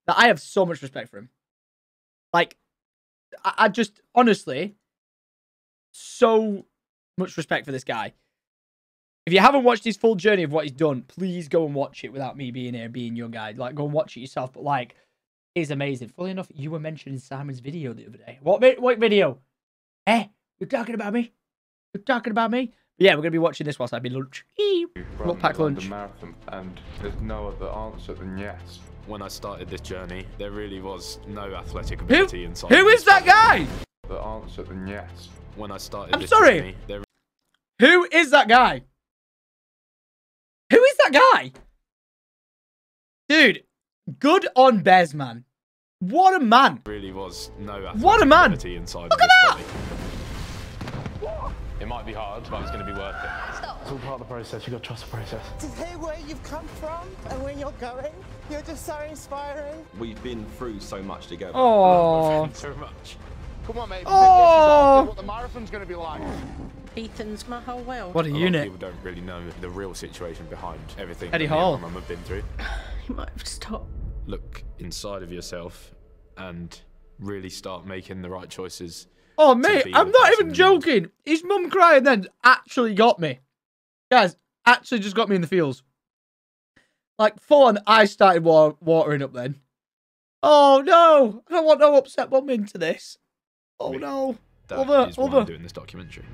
that I have so much respect for him. Like, I just, honestly, so much respect for this guy. If you haven't watched his full journey of what he's done, please go and watch it without me being here, being your guide. Like, go and watch it yourself. But, like, it's amazing. Fully enough, you were mentioning Simon's video the other day. What video? Eh? You're talking about me? You're talking about me? But yeah, we're going to be watching this whilst I have lunch. What pack lunch? Marathon, and there's no other answer than yes. When I started this journey, there really was no athletic ability inside. Who is that guy? The answer then yes. When I started I'm this sorry. journey, there... Who is that guy? Who is that guy? Dude, good on Behz, man. What a man. Really was no athletic what a man. ability inside. Look at that. It might be hard, but it's going to be worth it. Stop. It's all part of the process. You've got to trust the process. To hear where you've come from and where you're going, you're just so inspiring. We've been through so much together. Oh. So much. Come on, mate. Oh. This is what the marathon's going to be like. Ethan's my whole world. What a unit. People don't really know the real situation behind everything Eddie that me Hall. and my mum have been through. You might have stopped. Look inside of yourself and really start making the right choices. Oh, mate, I'm not even joking. His mum crying then actually got me. Guys, actually just got me in the feels. Like, full on, I started watering up then. Oh, no. I don't want no upset mum into this. Oh, no. That is why I'm doing this documentary.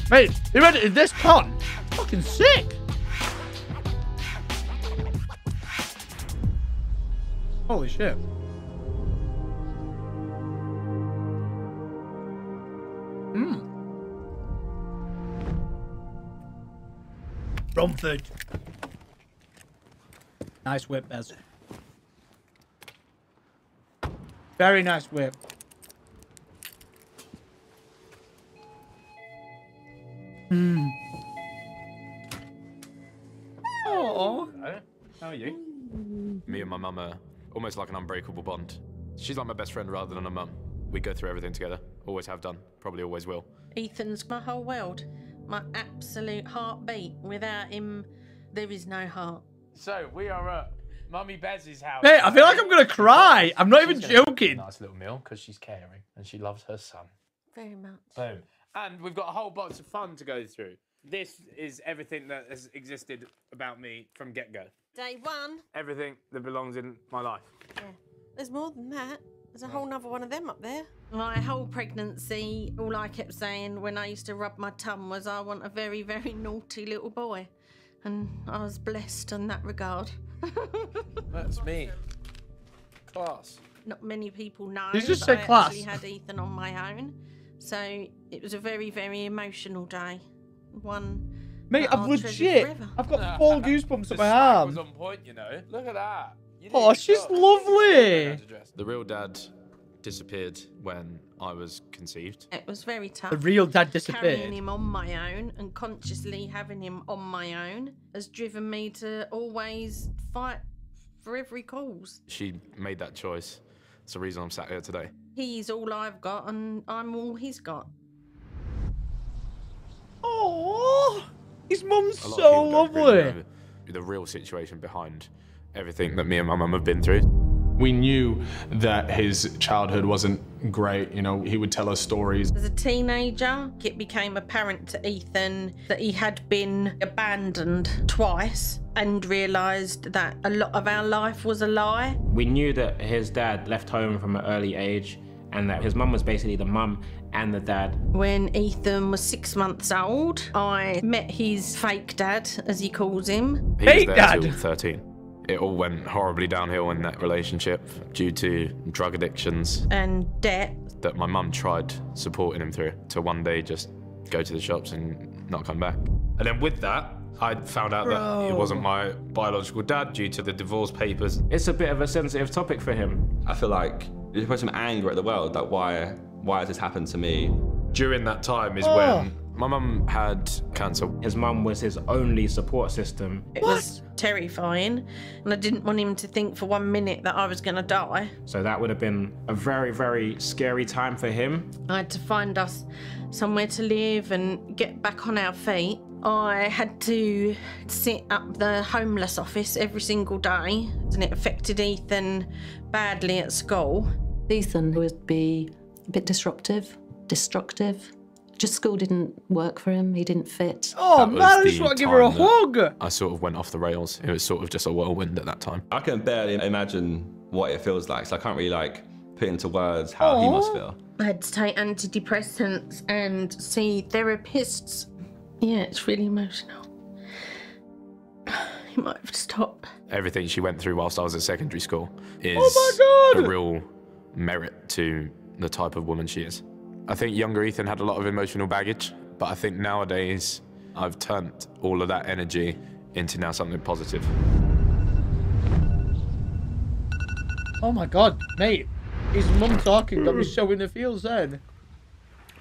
Mate, you edited this con? Fucking sick. Holy shit. Romford. Nice whip, Behz. Very nice whip. Oh. How are you? Me and my mum are almost like an unbreakable bond. She's like my best friend rather than a mum. We go through everything together. Always have done. Probably always will. Ethan's my whole world. My absolute heartbeat. Without him, there is no heart. So, we are at Mummy Behz's house. Mate, I feel like I'm going to cry. I'm not even joking. Nice little meal because she's caring and she loves her son. Very much. Boom. And we've got a whole box of fun to go through. This is everything that has existed about me from get-go. Day one. Everything that belongs in my life. Yeah. There's more than that. There's a whole nother one of them up there. My whole pregnancy, all I kept saying when I used to rub my tum was I want a very, very naughty little boy. And I was blessed in that regard. That's me. Class. Not many people know Did you just that say I class? actually had Ethan on my own. So it was a very, very emotional day. One Mate, that I've I'll treasure legit. forever. I've got full goosebumps The up my swag arm. was on point, you know. Look at that. You did Oh, a good she's job. lovely. The real dad disappeared when I was conceived. It was very tough. The real dad Carrying disappeared. him on my own and consciously having him on my own has driven me to always fight for every cause. She made that choice. It's the reason I'm sat here today. He's all I've got and I'm all he's got. Oh, his mum's A lot of so people don't really lovely. know the real situation behind everything that me and my mum have been through. We knew that his childhood wasn't great. You know, he would tell us stories. As a teenager, it became apparent to Ethan that he had been abandoned twice and realised that a lot of our life was a lie. We knew that his dad left home from an early age and that his mum was basically the mum and the dad. When Ethan was 6 months old, I met his fake dad, as he calls him. He Fake was there dad. till 13. It all went horribly downhill in that relationship due to drug addictions And debt. that my mum tried supporting him through to one day just go to the shops and not come back. And then with that, I found out that it wasn't my biological dad due to the divorce papers. It's a bit of a sensitive topic for him. I feel like you're supposed some anger at the world, like why has this happened to me? During that time is when my mum had cancer. His mum was his only support system. It was terrifying, and I didn't want him to think for 1 minute that I was going to die. So that would have been a very, very scary time for him. I had to find us somewhere to live and get back on our feet. I had to sit up the homeless office every single day, and it affected Ethan badly at school. Ethan would be a bit disruptive, destructive. Just school didn't work for him. He didn't fit. Oh man, I just want to give her a hug. I sort of went off the rails. It was sort of just a whirlwind at that time. I can barely imagine what it feels like, so I can't really like put into words how he must feel. I had to take antidepressants and see therapists. Yeah, it's really emotional. You might have to stop. Everything she went through whilst I was at secondary school is a real merit to the type of woman she is. I think younger Ethan had a lot of emotional baggage, but I think nowadays I've turned all of that energy into now something positive. Oh my god, mate. His mum talking got me so in the feels then.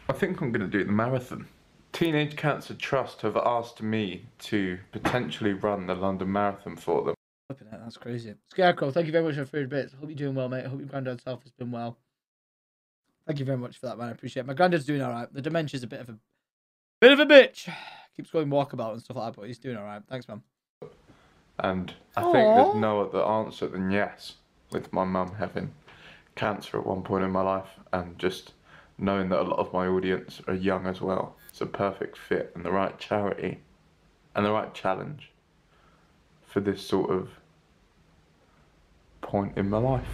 I think I'm going to do the marathon. Teenage Cancer Trust have asked me to potentially run the London Marathon for them. That's crazy. Scarecrow, thank you very much for 3 bits. Hope you're doing well, mate. I hope your granddad's health has been well. Thank you very much for that, man. I appreciate it. My granddad's doing all right. The dementia's a bit of a bitch. Keeps going walkabout and stuff like that, but he's doing all right. Thanks, man. And I think there's no other answer than yes, with my mum having cancer at one point in my life, and just knowing that a lot of my audience are young as well. It's a perfect fit and the right charity and the right challenge for this sort of point in my life.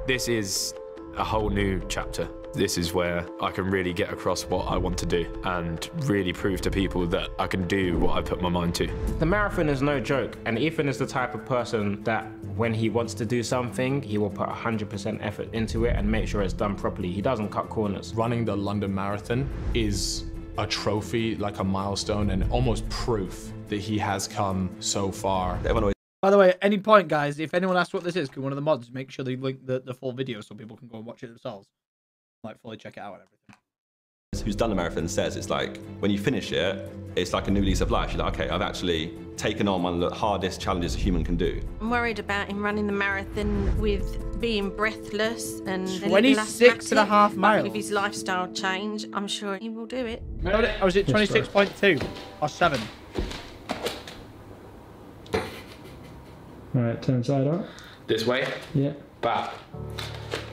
This is a whole new chapter. This is where I can really get across what I want to do and really prove to people that I can do what I put my mind to. The marathon is no joke, and Ethan is the type of person that when he wants to do something, he will put 100% effort into it and make sure it's done properly. He doesn't cut corners. Running the London Marathon is a trophy, like a milestone, and almost proof that he has come so far. By the way, at any point, guys, if anyone asks what this is, can one of the mods make sure they link the full video so people can go and watch it themselves? Like, fully check it out and everything. Who's done the marathon says it's like, when you finish it, it's like a new lease of life. You're like, okay, I've actually taken on one of the hardest challenges a human can do. I'm worried about him running the marathon with being breathless and 26.5 miles. With his lifestyle change, I'm sure he will do it. Or was it 26.2 or 7? Alright, turn side up. This way? Yeah. Back.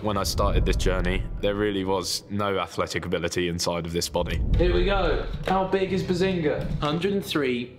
When I started this journey, there really was no athletic ability inside of this body. Here we go. How big is Behzinga? 103.1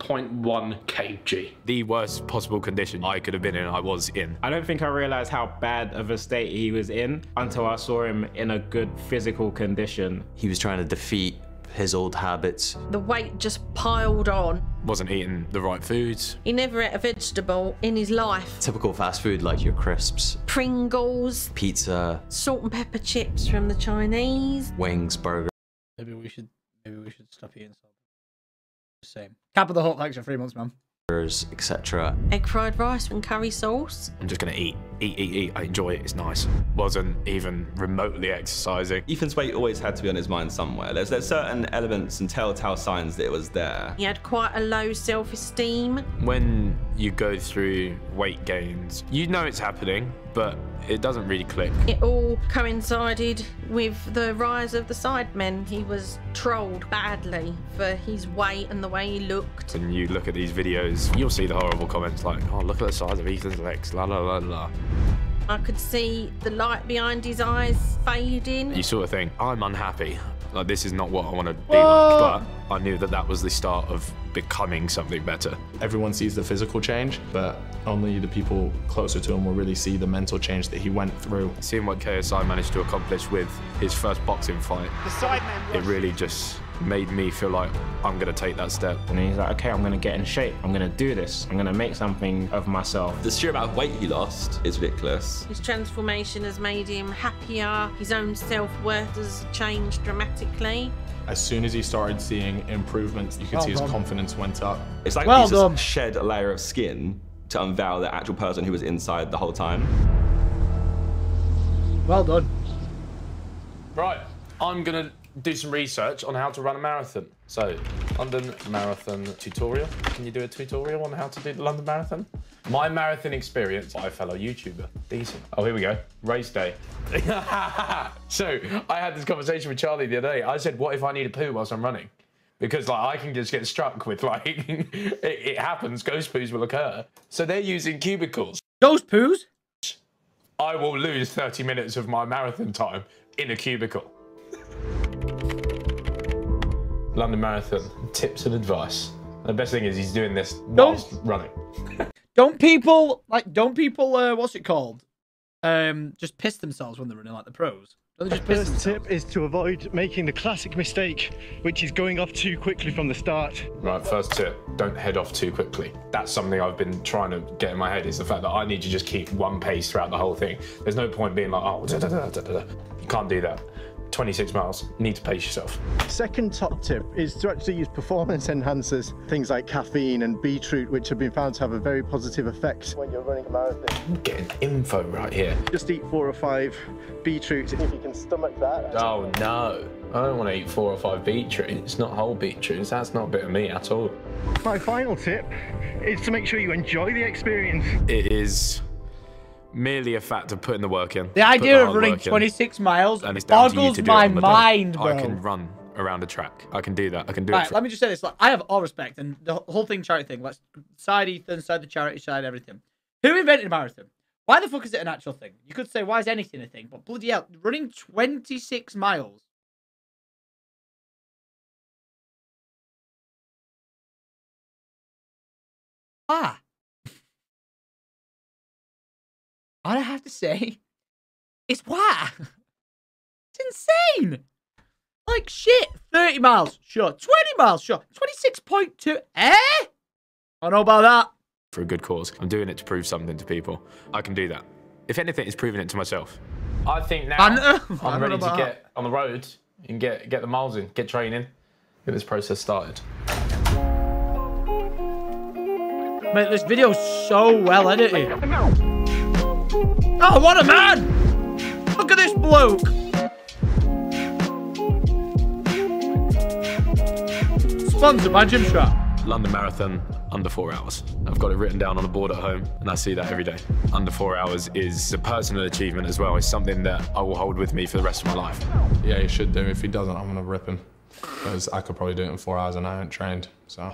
kg. The worst possible condition I could have been in, I was in. I don't think I realized how bad of a state he was in until I saw him in a good physical condition. He was trying to defeat his old habits. The weight just piled on. Wasn't eating the right foods. He never ate a vegetable in his life. Typical fast food like your crisps, Pringles, pizza, salt and pepper chips from the Chinese, wings, burger. Maybe we should stop eating something. Same. Cap of the Hut, thanks for 3 months, man. Etc. Egg fried rice and curry sauce. I'm just gonna eat. I enjoy it, it's nice. Wasn't even remotely exercising. Ethan's weight always had to be on his mind somewhere. There's certain elements and telltale signs that it was there. He had quite a low self-esteem. When you go through weight gains, you know it's happening, but it doesn't really click. It all coincided with the rise of the Sidemen. He was trolled badly for his weight and the way he looked. When you look at these videos, you'll see the horrible comments like, oh, look at the size of Ethan's legs, la la la la. I could see the light behind his eyes fading. You sort of think, I'm unhappy. Like, this is not what I want to be like, but I knew that that was the start of becoming something better. Everyone sees the physical change, but only the people closer to him will really see the mental change that he went through. Seeing what KSI managed to accomplish with his first boxing fight, it really just made me feel like I'm going to take that step. And he's like, okay, I'm going to get in shape. I'm going to do this. I'm going to make something of myself. The sheer amount of weight he lost is ridiculous. His transformation has made him happier. His own self-worth has changed dramatically. As soon as he started seeing improvements, you could see his confidence went up. It's like he's just shed a layer of skin to unveil the actual person who was inside the whole time. Well done. Right, I'm gonna do some research on how to run a marathon. So, London Marathon tutorial. Can you do a tutorial on how to do the London Marathon? My marathon experience by a fellow YouTuber. Decent. Oh, here we go. Race day. So, I had this conversation with Charlie the other day. I said, what if I need a poo whilst I'm running? because like I can just get struck with like it happens. Ghost poos will occur. So they're using cubicles. Ghost poos? I will lose 30 minutes of my marathon time in a cubicle. London Marathon, tips and advice. The best thing is he's doing this whilst running. Don't people, what's it called? Just piss themselves when they're running like the pros? Don't they just piss First tip is to avoid making the classic mistake, which is going off too quickly from the start. Right, first tip, don't head off too quickly. That's something I've been trying to get in my head, is the fact that I need to just keep one pace throughout the whole thing. There's no point being like, oh, You can't do that. 26 miles, you need to pace yourself. Second top tip is to actually use performance enhancers, things like caffeine and beetroot, which have been found to have a very positive effect when you're running a marathon. I'm getting info right here. Just eat 4 or 5 beetroots if you can stomach that. Oh no, I don't want to eat 4 or 5 beetroots, not whole beetroots. That's not a bit of meat at all. My final tip is to make sure you enjoy the experience. It is merely a fact of putting the work in. The idea of running 26 miles boggles my mind, bro. I can run around a track. I can do that. I can do it. Right, let me just say this. Like, I have all respect, and the whole thing, charity thing. Let's side Ethan, side the charity, side everything. Who invented a marathon? Why the fuck is it an actual thing? You could say, why is anything a thing? But bloody hell, running 26 miles. Ah. All I have to say is why? It's insane. Like shit. 30 miles, sure. 20 miles, sure. 26.2. Eh? I don't know about that. For a good cause. I'm doing it to prove something to people. I can do that. If anything, it's proving it to myself. I think now I'm ready to get on the road and get the miles in, get training, get this process started. Mate, this video's so well edited. Oh, what a man! Look at this bloke! Sponsored by Gymshark. London Marathon, under 4 hours. I've got it written down on the board at home, and I see that every day. Under 4 hours is a personal achievement as well. It's something that I will hold with me for the rest of my life. Yeah, he should do. If he doesn't, I'm gonna rip him. Because I could probably do it in 4 hours and I haven't trained, so.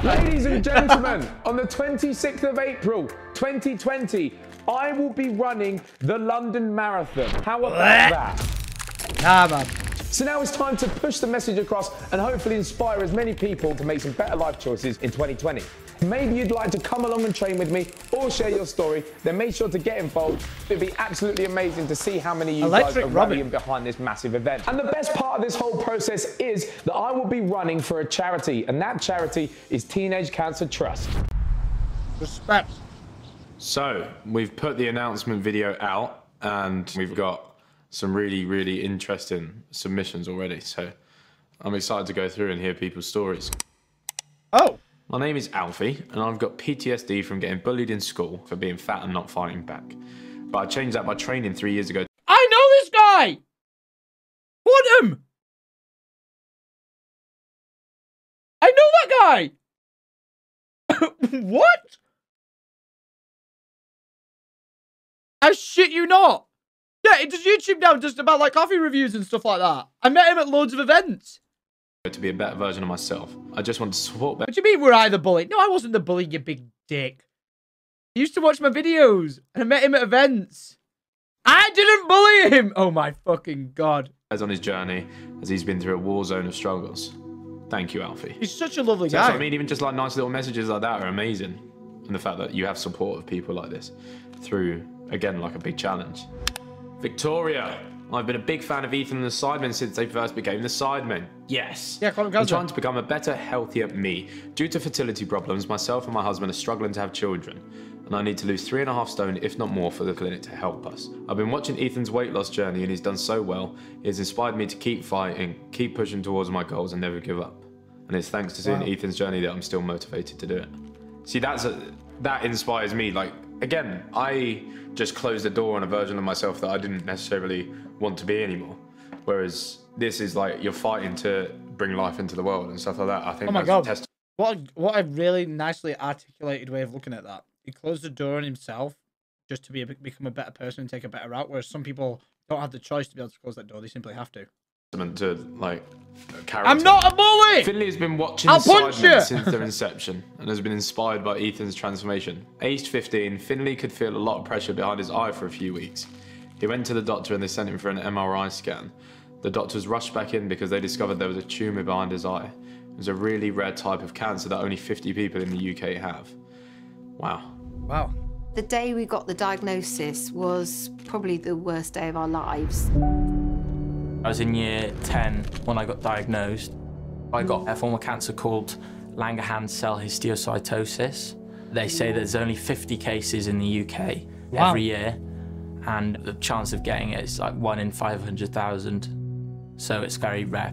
Ladies and gentlemen, on the 26th of April, 2020, I will be running the London Marathon. How about that? Nah, man. So now it's time to push the message across and hopefully inspire as many people to make some better life choices in 2020. Maybe you'd like to come along and train with me or share your story, then make sure to get involved. It'd be absolutely amazing to see how many of you guys are rallying behind this massive event. And the best part of this whole process is that I will be running for a charity, and that charity is Teenage Cancer Trust. Respect. So, we've put the announcement video out, and we've got some really, really interesting submissions already. So, I'm excited to go through and hear people's stories. Oh. My name is Alfie, and I've got PTSD from getting bullied in school for being fat and not fighting back. But I changed that by training 3 years ago. I know this guy! Quantum! I know that guy! What? I shit you not. Yeah, it does YouTube now just about like coffee reviews and stuff like that. I met him at loads of events. To be a better version of myself. I just want to support them. What do you mean we're I the bully? No, I wasn't the bully, you big dick. He used to watch my videos, and I met him at events. I didn't bully him! Oh my fucking God. As on his journey, as he's been through a war zone of struggles. Thank you, Alfie. He's such a lovely So guy. that's what I mean, even just like nice little messages like that are amazing. And the fact that you have support of people like this through, again, like a big challenge. Victoria. I've been a big fan of Ethan and the Sidemen since they first became the Sidemen. Yes. Yeah, I'm trying to become a better, healthier me. Due to fertility problems, myself and my husband are struggling to have children. And I need to lose 3.5 stone, if not more, for the clinic to help us. I've been watching Ethan's weight loss journey and he's done so well. It has inspired me to keep fighting, keep pushing towards my goals and never give up. And it's thanks to seeing Ethan's journey that I'm still motivated to do it. See, that inspires me. Like, again, I just closed the door on a version of myself that I didn't necessarily want to be anymore. Whereas this is like, you're fighting to bring life into the world and stuff like that. I think oh my God. What a really nicely articulated way of looking at that. He closed the door on himself just to become a better person and take a better route, whereas some people don't have the choice to be able to close that door. They simply have to. To like character. I'm not a bully! Finley has been watching I'll punch you! Sidemen since their inception and has been inspired by Ethan's transformation. Aged 15, Finley could feel a lot of pressure behind his eye for a few weeks. He went to the doctor and they sent him for an MRI scan. The doctors rushed back in because they discovered there was a tumour behind his eye. It was a really rare type of cancer that only 50 people in the UK have. Wow. Wow. The day we got the diagnosis was probably the worst day of our lives. I was in year 10 when I got diagnosed. I got a form of cancer called Langerhans cell histiocytosis. They say there's only 50 cases in the UK every year, and the chance of getting it is like 1 in 500,000. So it's very rare.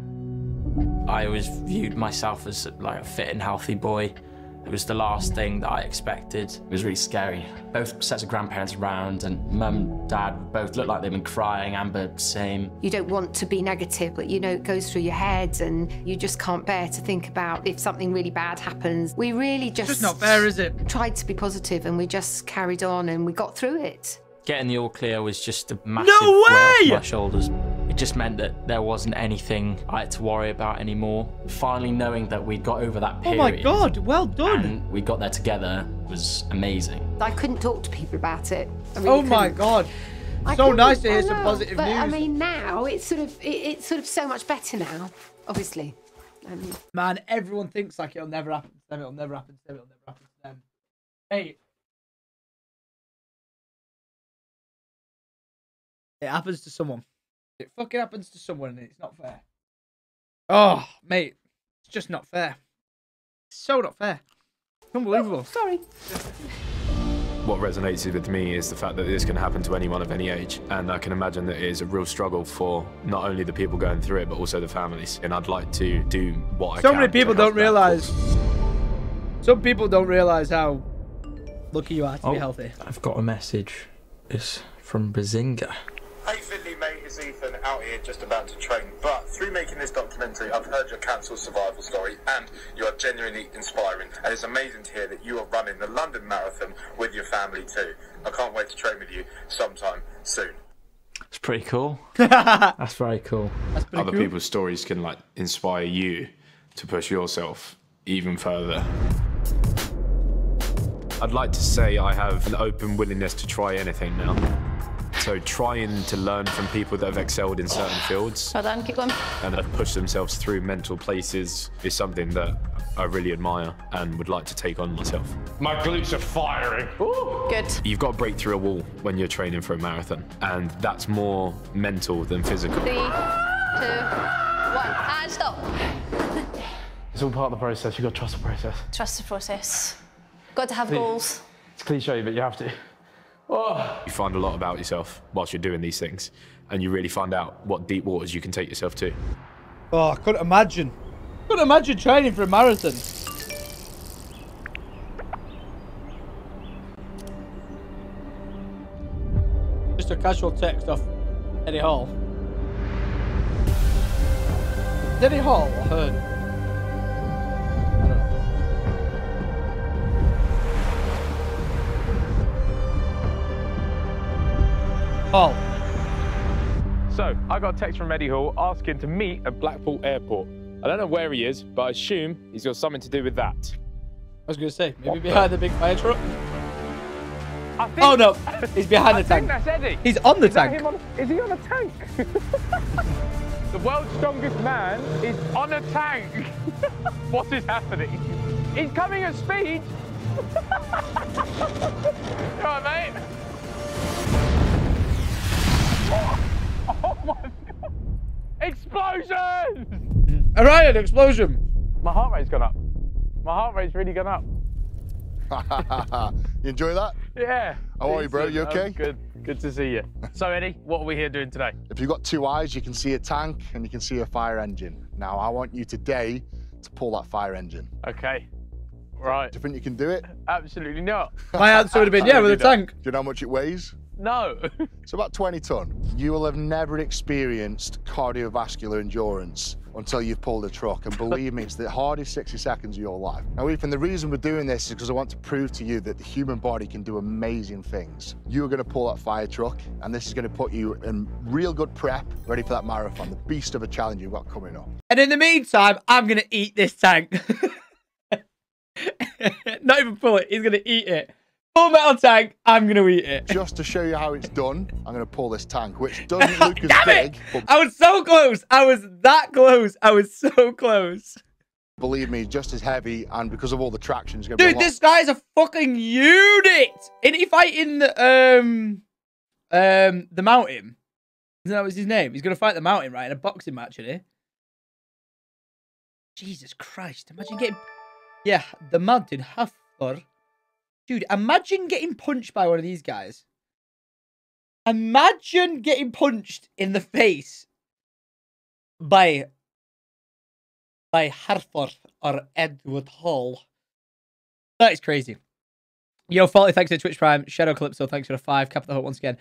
I always viewed myself as like a fit and healthy boy. It was the last thing that I expected. It was really scary. Both sets of grandparents around, and mum, dad both looked like they'd been crying. Amber, same. You don't want to be negative, but you know it goes through your head, and you just can't bear to think about if something really bad happens. We really just... It's just not fair, is it? Tried to be positive, and we just carried on, and we got through it. Getting the all clear was just a massive weight off my shoulders. It just meant that there wasn't anything I had to worry about anymore. Finally knowing that we'd got over that period. Oh my God, well done. And we got there together was amazing. I couldn't talk to people about it. I really oh my God. So nice to hear some positive but, news. I mean, now it's sort of so much better now, obviously. Man, everyone thinks like it'll never happen to them, it'll never happen to them, it'll never happen to them. Hey. It happens to someone. It fucking happens to someone and it's not fair. Oh, mate. It's just not fair. It's so not fair. Unbelievable. Oh, sorry. What resonates with me is the fact that this can happen to anyone of any age, and I can imagine that it is a real struggle for not only the people going through it, but also the families. And I'd like to do what I can. So many people don't realise. Some people don't realise how lucky you are to be healthy. I've got a message. It's from Behzinga. Hey Finley mate, it's Ethan out here just about to train, but through making this documentary I've heard your cancer survival story and you are genuinely inspiring, and it's amazing to hear that you are running the London Marathon with your family too. I can't wait to train with you sometime soon. It's pretty cool. That's very cool. Other people's stories can like inspire you to push yourself even further. I'd like to say I have an open willingness to try anything now. So trying to learn from people that have excelled in certain fields Well done, keep going. and have pushed themselves through mental places is something that I really admire and would like to take on myself. My glutes are firing. Ooh. Good. You've got to break through a wall when you're training for a marathon, and that's more mental than physical. 3, 2, 1, and stop. It's all part of the process. You've got to trust the process. Trust the process. Got to have goals. It's cliche, but you have to. Oh. You find a lot about yourself whilst you're doing these things, and you really find out what deep waters you can take yourself to. Oh, I couldn't imagine. Couldn't imagine training for a marathon. Just a casual text off Eddie Hall. Is Eddie Hall or Hearn? Hall. So, I got a text from Eddie Hall asking to meet at Blackpool Airport. I don't know where he is, but I assume he's got something to do with that. I was going to say, maybe behind the big fire truck? Oh no, he's behind the tank. I think that's Eddie. He's on the tank. Is he on a tank? The world's strongest man is on a tank. What is happening? He's coming at speed. All right, mate. Oh my God. Explosion! All right, an explosion. My heart rate's gone up. My heart rate's really gone up. You enjoy that? Yeah. How are you, bro? You okay? Good. Good to see you. So, Eddie, what are we here doing today? If you've got 2 eyes, you can see a tank and you can see a fire engine. Now, I want you today to pull that fire engine. Okay. Right. Do you think you can do it? Absolutely not. My answer would have been, yeah, with a tank. Do you know how much it weighs? No. It's about 20 ton. You will have never experienced cardiovascular endurance until you've pulled a truck. And believe me, it's the hardest 60 seconds of your life. Now, Ethan, the reason we're doing this is because I want to prove to you that the human body can do amazing things. You're going to pull that fire truck, and this is going to put you in real good prep, ready for that marathon, the beast of a challenge you've got coming up. And in the meantime, I'm going to eat this tank. Not even pull it. He's going to eat it. Full metal tank. I'm going to eat it. Just to show you how it's done, I'm going to pull this tank, which doesn't look as big. But I was so close. I was that close. I was so close. believe me, just as heavy, and because of all the traction, it's going to be a Dude, lot. this guy's a fucking unit. Isn't he fighting the Mountain? Isn't that what's his name? He's going to fight the Mountain, right? In a boxing match, isn't he? Jesus Christ. Imagine getting... Yeah, the Mountain Hafthor. Dude, imagine getting punched by one of these guys. Imagine getting punched in the face by Harford or Edward Hall. That is crazy. Yo, Faulty, thanks for the Twitch Prime. Shadow Calypso, thanks for the 5. Cap the Hook once again.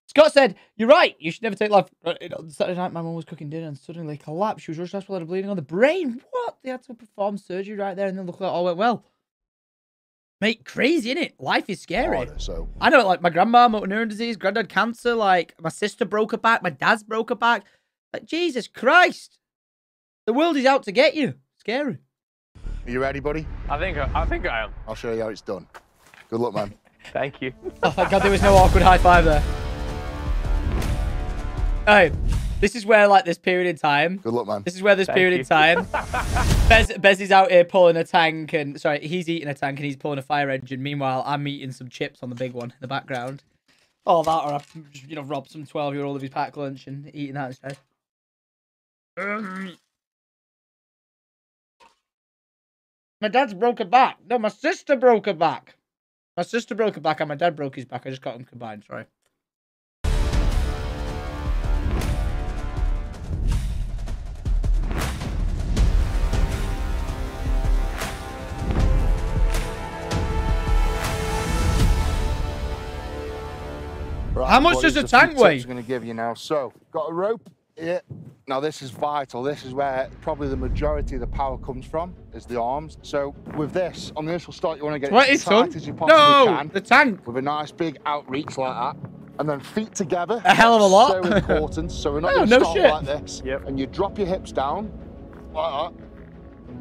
Scott said, "You're right. You should never take life." On Saturday night, my mum was cooking dinner and suddenly collapsed. She was rushed to hospital, had bleeding on the brain. What? They had to perform surgery right there, and then look like it all went well. Mate, crazy, innit? Life is scary. Harder, so. I know, like, my grandma, motor neuron disease, granddad cancer, like, my sister broke her back, my dad's broke her back. Like, Jesus Christ. The world is out to get you. Scary. Are you ready, buddy? I think I am. I'll show you how it's done. Good luck, man. Thank you. Oh, thank God there was no awkward high five there. Hey, this is where, like, this period in time. Good luck, man. This is where this period in time. Behz is out here pulling a tank and... Sorry, he's eating a tank and he's pulling a fire engine. Meanwhile, I'm eating some chips on the big one in the background. Oh, that, or I've, you know, robbed some 12-year-old of his packed lunch and eating that instead. My dad's broke her back. No, my sister broke her back. My sister broke her back and my dad broke his back. I just got them combined, sorry. Right, how much does a tank weigh? I'm going to give you now. So, got a rope here. Now, this is vital. This is where probably the majority of the power comes from, is the arms. So, with this, on the initial start, you want to get it as tight as you possibly can. The tank. With a nice big outreach like that. And then feet together. A hell of a lot. So important. So, we're not going to start shit. like this. Yep. And you drop your hips down, like that.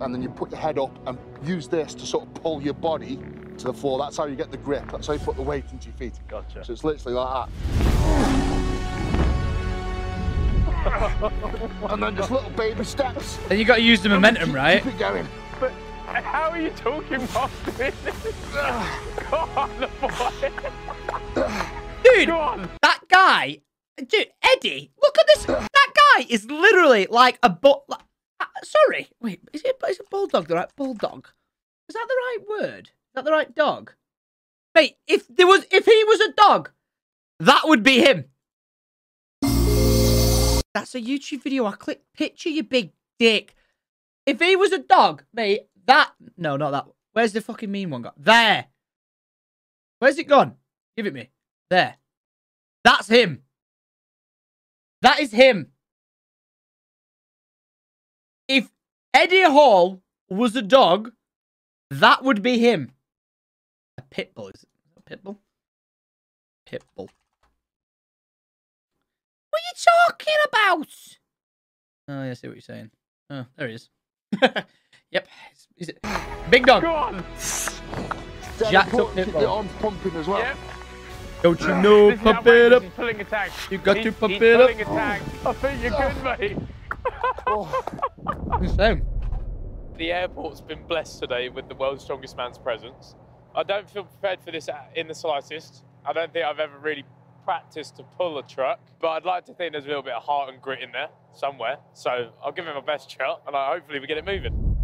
And then you put your head up and use this to sort of pull your body to the floor. That's how you get the grip. That's how you put the weight into your feet. Gotcha. So it's literally like that. And then just little baby steps. Then you got to use the momentum, right? Keep it going. But how are you talking whilst doing this? Go on, boy. Dude, Go on. that guy, dude, Eddie, look at this. That guy is literally like a sorry, wait, is it a bulldog the right bulldog? Is that the right word? Is that the right dog? Mate, if he was a dog, that would be him. That's a YouTube video. I clicked picture, you big dick. If he was a dog, mate, no, not that. Where's the fucking mean one gone? There. Where's it gone? Give it me. There. That's him. That is him. If Eddie Hall was a dog, that would be him. A pit bull, is it? A pit bull? Pit bull. What are you talking about? Oh, yeah, I see what you're saying. Oh, there he is. Yep. Is it? Big dog. Go on. Jacked up Keep the arms pumping as well. Yep. Don't you know, This is pump how it up. He's pulling a tank. You got to He's pump it up. pulling a tank. I think you're good, mate. Same. The airport's been blessed today with the world's strongest man's presence. I don't feel prepared for this in the slightest. I don't think I've ever really practiced to pull a truck, but I'd like to think there's a little bit of heart and grit in there somewhere. So I'll give it my best shot, and hopefully we get it moving.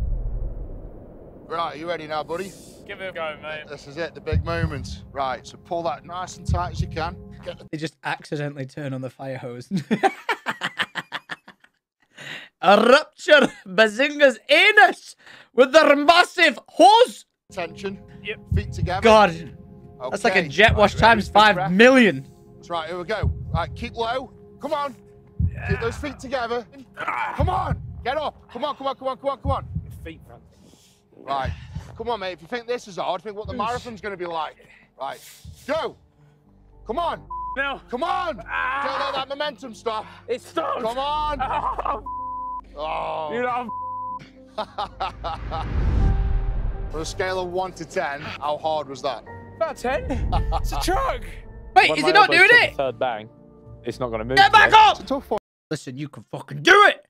Right, are you ready now, buddy? Give it a go, mate. This is it, the big moment. Right, so pull that nice and tight as you can. They just accidentally turn on the fire hose. A rupture Behzinga's anus with their massive hose. Tension. Yep. Feet together. God, that's like a jet wash times 5 million. That's right, here we go. Right, keep low. Come on. Keep those feet together. Come on. Get up. Come on, come on, come on, come on, come on. Feet, man. Right. Come on, mate. If you think this is hard, think what the marathon's going to be like. Right. Go. Come on. No. Come on. Don't let that momentum stop. It stopped. Come on. Oh. You know, On a scale of 1 to 10, how hard was that? about 10. It's a truck. Wait, When is my he not elbow doing took it? the third bang, it's not going to move. Get back yet. up! It's a tough one. Listen, you can fucking do it.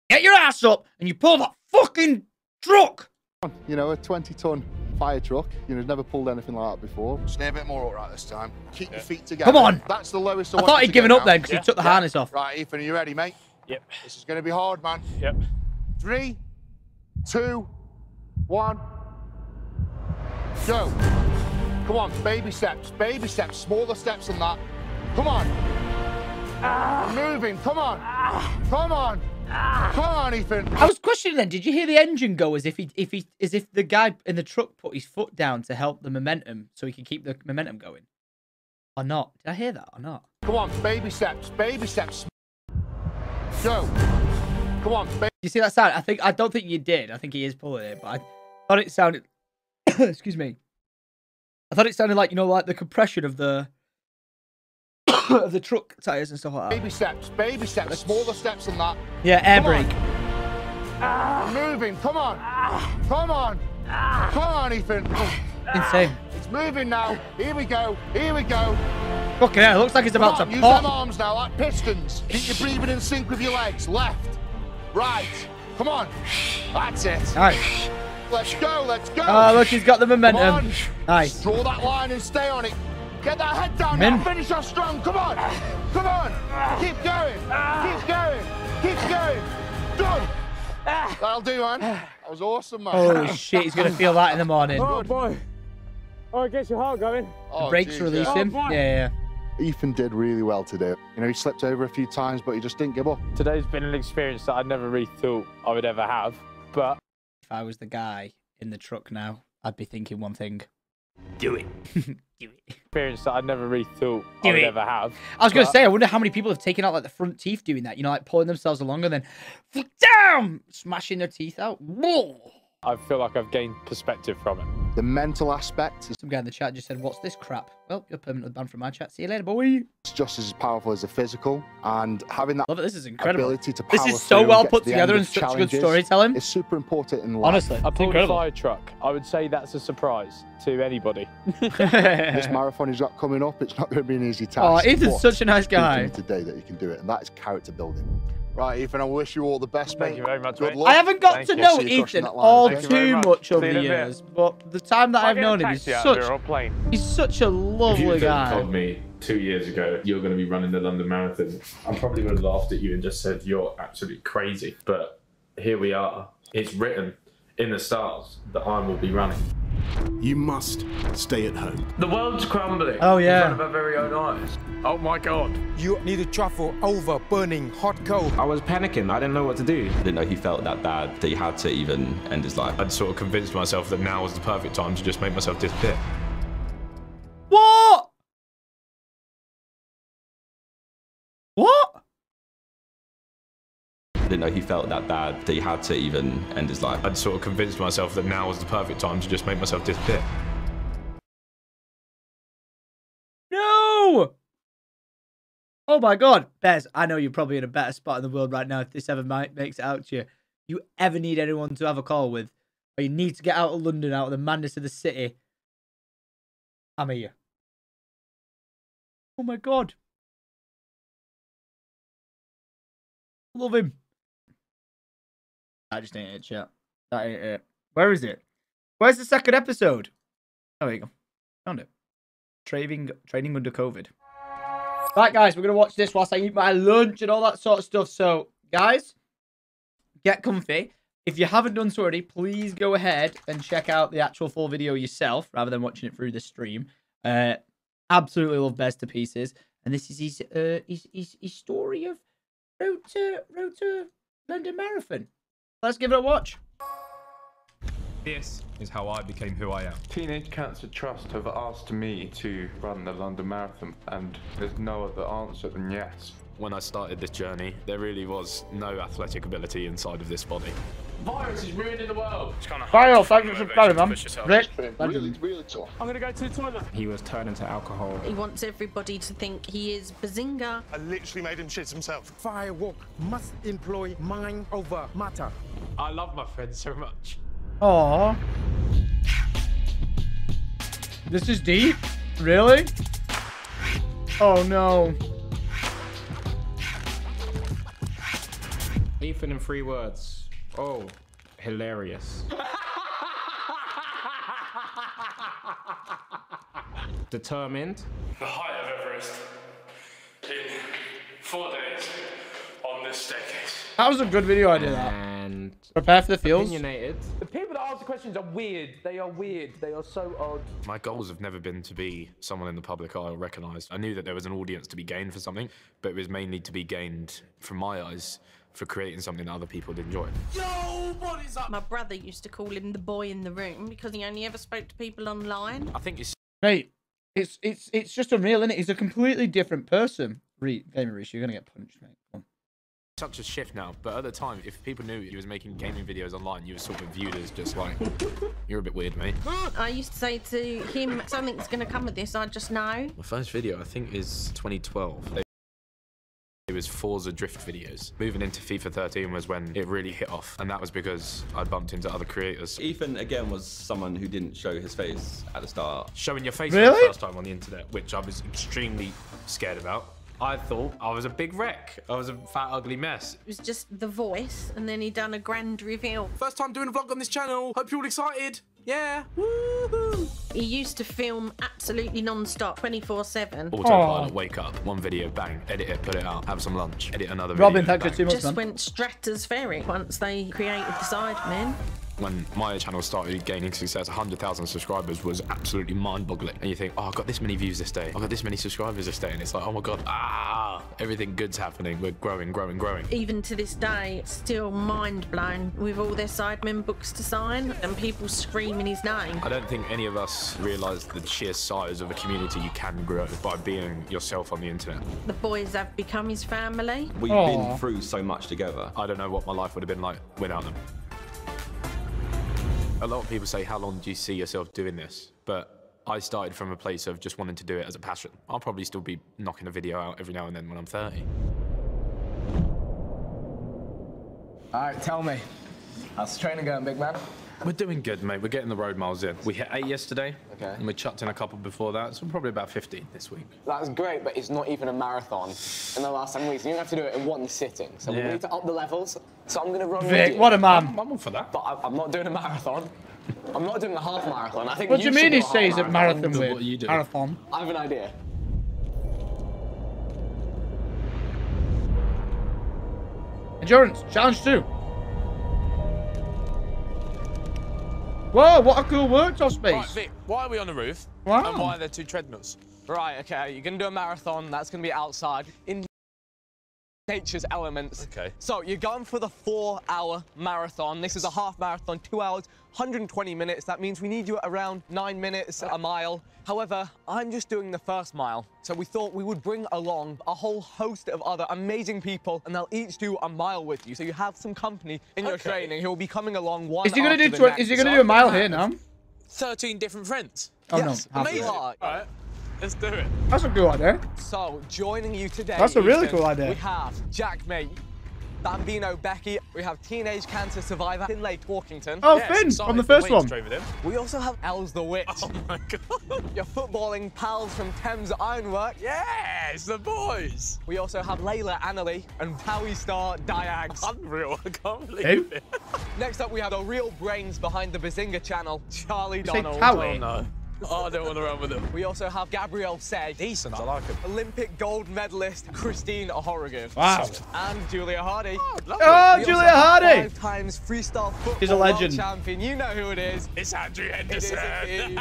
Get your ass up and you pull that fucking truck. You know, a 20-ton fire truck. You know, never pulled anything like that before. Stay a bit more upright this time. Keep your feet together. Come on. That's the lowest I thought he'd given up then because he took the harness off. Right, Ethan, are you ready, mate? Yep. This is going to be hard, man. Yep. 3, 2, 1. Go. Come on, baby steps, smaller steps than that. Come on. Moving, come on. Come on. Come on, Ethan. I was questioning then, did you hear the engine go as if the guy in the truck put his foot down to help the momentum so he can keep the momentum going? Or not? Did I hear that or not? Come on, baby steps. Go. Come on, baby. You see that sound? I don't think you did. I think he is pulling it, but I thought it sounded excuse me. I thought it sounded like, you know, like the compression of the of the truck tires and stuff like that. Baby steps, smaller steps than that. Yeah, air brake. Moving, come on. Come on. Come on, Ethan. Insane. It's moving now. Here we go. Here we go. Fucking hell, it looks like it's about to Use pop. them arms now, like pistons. Keep your breathing in sync with your legs. Left, right. Come on. That's it. Nice. Let's go, let's go. Oh, look, he's got the momentum. Come on. Nice. Draw that line and stay on it. Get that head down now. Finish off strong. Come on. Come on. Keep going. Keep going. Keep going. Done. That'll do, man. That was awesome, man. Holy shit, he's going to feel that in the morning. Oh, boy. Oh, it gets your heart going. The brakes release him. Yeah. Ethan did really well today. You know, he slipped over a few times, but he just didn't give up. Today's been an experience that I never really thought I would ever have, but... If I was the guy in the truck now, I'd be thinking one thing. Do it. Do it. Experience that I never really thought I would ever have. I was going to say, I wonder how many people have taken out like the front teeth doing that. You know, like pulling themselves along and then, damn, smashing their teeth out. Whoa. I feel like I've gained perspective from it. The mental aspect. Some guy in the chat just said, what's this crap? Well, you're permanently banned from my chat. See you later, boy. It's just as powerful as the physical, and having that Love it. This is incredible. ability to power This is so through well and get put to the together end and of such good challenges. storytelling. It's super important in life. Honestly, I pulled a incredible. fire truck. I would say that's a surprise to anybody. This marathon he's got coming up, it's not going to be an easy task. Oh, Ethan's but such a nice guy. proving today that you can do it, and that is character building. Right, Ethan, I wish you all the best, mate. Thank you very much, Good mate. luck. I haven't got to know See you crossing Ethan that line. all Thank you too very much over See you the in a bit. years, but the time that I've known him, he's such a lovely If you guy. told me 2 years ago you're going to be running the London Marathon, I probably would have laughed at you and just said you're absolutely crazy. But here we are. It's written in the stars that I will be running. You must stay at home. The world's crumbling. Oh, yeah. In front of our very own eyes. Oh my God. You need to travel over burning hot coal. I was panicking. I didn't know what to do. I didn't know he felt that bad that he had to even end his life. I'd sort of convinced myself that now was the perfect time to just make myself disappear. What? What? I didn't know he felt that bad that he had to even end his life. I'd sort of convinced myself that now was the perfect time to just make myself disappear. No! Oh my God, Behz, I know you're probably in a better spot in the world right now if this ever makes it out to you. You ever need anyone to have a call with, or you need to get out of London, out of the madness of the city, I'm here. Oh my God. Love him. I just ain't it, chat. That ain't it. Where is it? Where's the second episode? Oh, there you go. Found it. Training under COVID. Right, guys, we're going to watch this whilst I eat my lunch and all that sort of stuff. So, guys, get comfy. If you haven't done so already, please go ahead and check out the actual full video yourself rather than watching it through the stream. Absolutely love Behz to pieces. And this is his story of road to London Marathon. Let's give it a watch. This is how I became who I am. Teenage Cancer Trust have asked me to run the London Marathon, and there's no other answer than yes. When I started this journey, there really was no athletic ability inside of this body. Virus is ruining the world. Kyle, thank you for subscribing, man. Rick, really tough. I'm gonna go to the toilet. He was turned into alcohol. He wants everybody to think he is Behzinga. I literally made him shit himself. Firework must employ mind over matter. I love my friends so much. Aww. This is deep? Really? Oh no. Ethan in 3 words. Oh, hilarious. Determined. The height of Everest in 4 days on this staircase. That was a good video idea, that. And prepare for the feels. Opinionated. The people that ask the questions are weird. They are weird. They are so odd. My goals have never been to be someone in the public eye or recognised. I knew that there was an audience to be gained for something, but it was mainly to be gained, from my eyes, for creating something that other people would enjoy. Yo, what is up? My brother used to call him the boy in the room because he only ever spoke to people online. I think it's... Mate, it's just unreal, isn't it? He's a completely different person. Gamer Reese, you're gonna get punched, mate. Come on. Such a shift now, but at the time, if people knew he was making gaming videos online, you were sort of viewed as just like, you're a bit weird, mate. I used to say to him, something's gonna come of this, I just know. My first video, I think, is 2012. It was Forza Drift videos. Moving into FIFA 13 was when it really hit off, and that was because I bumped into other creators. Ethan, again, was someone who didn't show his face at the start. Showing your face for the first time on the internet, which I was extremely scared about. I thought I was a big wreck. I was a fat, ugly mess. It was just the voice, and then he done a grand reveal. First time doing a vlog on this channel. Hope you're all excited. Yeah. Woohoo. He used to film absolutely non-stop, 24/7. Autopilot, wake up, one video, bang, edit it, put it out, have some lunch, edit another Robin, video. thank you too much, Just man. went stratospheric once they created the Sidemen. When my channel started gaining success, 100,000 subscribers was absolutely mind-boggling. And you think, oh, I got this many views this day. I got this many subscribers this day. And it's like, oh my God, everything good's happening. We're growing, growing, growing. Even to this day, still mind blown with all their Sidemen books to sign and people screaming his name. I don't think any of us realise the sheer size of a community you can grow by being yourself on the internet. The boys have become his family. We've been through so much together. I don't know what my life would have been like without them. A lot of people say, how long do you see yourself doing this? But I started from a place of just wanting to do it as a passion. I'll probably still be knocking a video out every now and then when I'm 30. All right, tell me. How's the training going, big man? We're doing good, mate. We're getting the road miles in. We hit 8 yesterday, okay, and we chucked in a couple before that, so probably about 15 this week. That's great, but it's not even a marathon in the last 7 weeks. You're going to have to do it in one sitting, so we need to up the levels. So I'm going to run Vic, with you. what a man. I'm all for that. But I'm not doing a marathon. I'm not doing the half marathon. I think What do you mean he should do a says half at marathon marathon. with? Marathon. I have an idea. Endurance, challenge 2. Whoa, what a cool worktop space. Right, Vic, why are we on the roof? Wow. And why are there 2 treadmills? Right, okay, you're going to do a marathon. That's going to be outside in nature's elements. Okay. So you're going for the 4-hour marathon. This is a half marathon, 2 hours, 120 minutes. That means we need you at around 9 minutes a mile. However, I'm just doing the first mile. So we thought we would bring along a whole host of other amazing people, and they'll each do a mile with you. So you have some company in your training who will be coming along one Is he going to after do? the next. Is he going to do a mile here now? 13 different friends. Oh Yes, no, amazing. All right, let's do it. That's a good idea. So, joining you today, That's a really Ethan, cool idea. we have Jack Mate, Bambino Becky, we have teenage cancer survivor Finlay Torkington. Oh, Finn, from the first one. We also have Els the Witch. Oh my God. Your footballing pals from Thames Ironwork. Yes, the boys. We also have Layla Annalie and Howie Star Diags. Unreal, I can't believe it. Next up, we have the real brains behind the Behzinga channel, Charlie say Donald. Howie? Oh no. Oh, I don't want to run with him. We also have Gabrielle Say. Decent, I like him. Olympic gold medalist Christine Horrigan. Wow. And Julia Hardy. Oh, We Julia also have Hardy. 5 times freestyle football She's a legend. world champion. You know who it is. It's Andrew It Henderson. is indeed.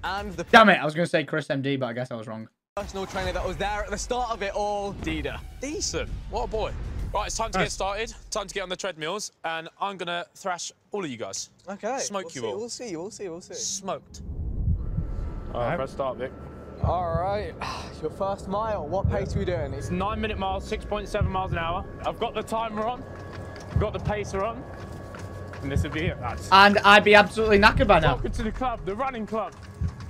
And the Damn it, I was going to say Chris MD, but I guess I was wrong. personal trainer that was there at the start of it all, Dida. Decent. What a boy. Right, it's time to get started. Time to get on the treadmills, and I'm gonna thrash all of you guys. Okay. Smoke you all. We'll see. Smoked. All right, let's start, Vic. All right. Your first mile. What pace are we doing? It's 9-minute miles, 6.7 miles an hour. I've got the timer on. I've got the pacer on. And this will be it, lads. And I'd be absolutely knackered by now. Welcome to the club, the running club.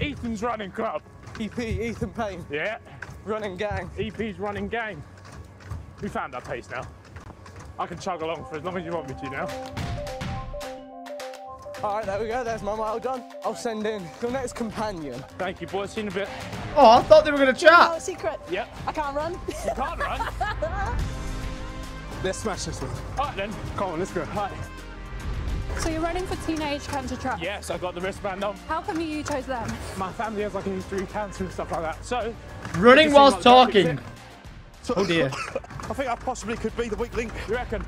Ethan's running club. EP, Ethan Payne. Yeah. Running gang. EP's running gang. We found our pace now. I can chug along for as long as you want me to now. All right, there we go. There's my mile done. I'll send in your next companion. Thank you, boys. See you in a bit. Oh, I thought they were going to chat. Oh, secret. Yep. I can't run. You can't run? Let's smash this one. All right, then. Come on, let's go. Right. So you're running for Teenage Cancer Trust? Yes, I got the wristband on. How come you chose them? My family has like a history of cancer and stuff like that. So running whilst talking. So, oh dear. I think I possibly could be the weak link. You reckon?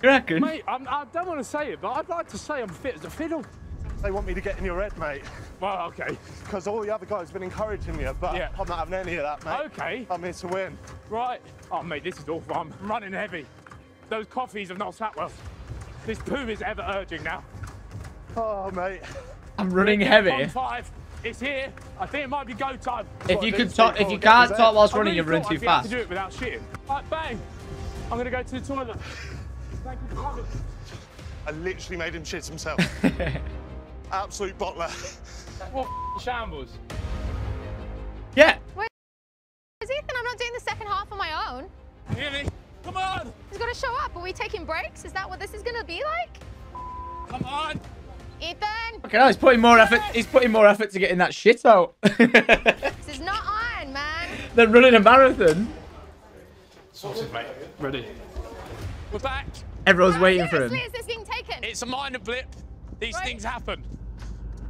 You reckon? Mate, I don't want to say it, but I'd like to say I'm fit as a fiddle. They want me to get in your head, mate. Well, okay. Because all the other guys have been encouraging you, but Yeah. I'm not having any of that, mate. Okay. I'm here to win. Right. Oh, mate, this is awful. I'm running heavy. Those coffees have not sat well. This poo is ever urging now. Oh, mate. I'm running heavy. 5. It's here. I think it might be go time. If you can talk, if you can't talk whilst running, you're running too I fast. to do it without shitting. Right, bang. I'm gonna go to the toilet. Thank you for coming. I literally made him shit himself. Absolute bottler. What shambles? Yeah. Wait, Ethan, I'm not doing the second half on my own. Really? Come on. He's got to show up. Are we taking breaks? Is that what this is going to be like? Come on. Ethan. Okay, now he's putting more effort. He's putting more effort to getting that shit out. This is not on, man. Than running a marathon. Sorted, mate. Ready. We're back. Everyone's waiting for him. Seriously, is this being taken? It's a minor blip. These things happen.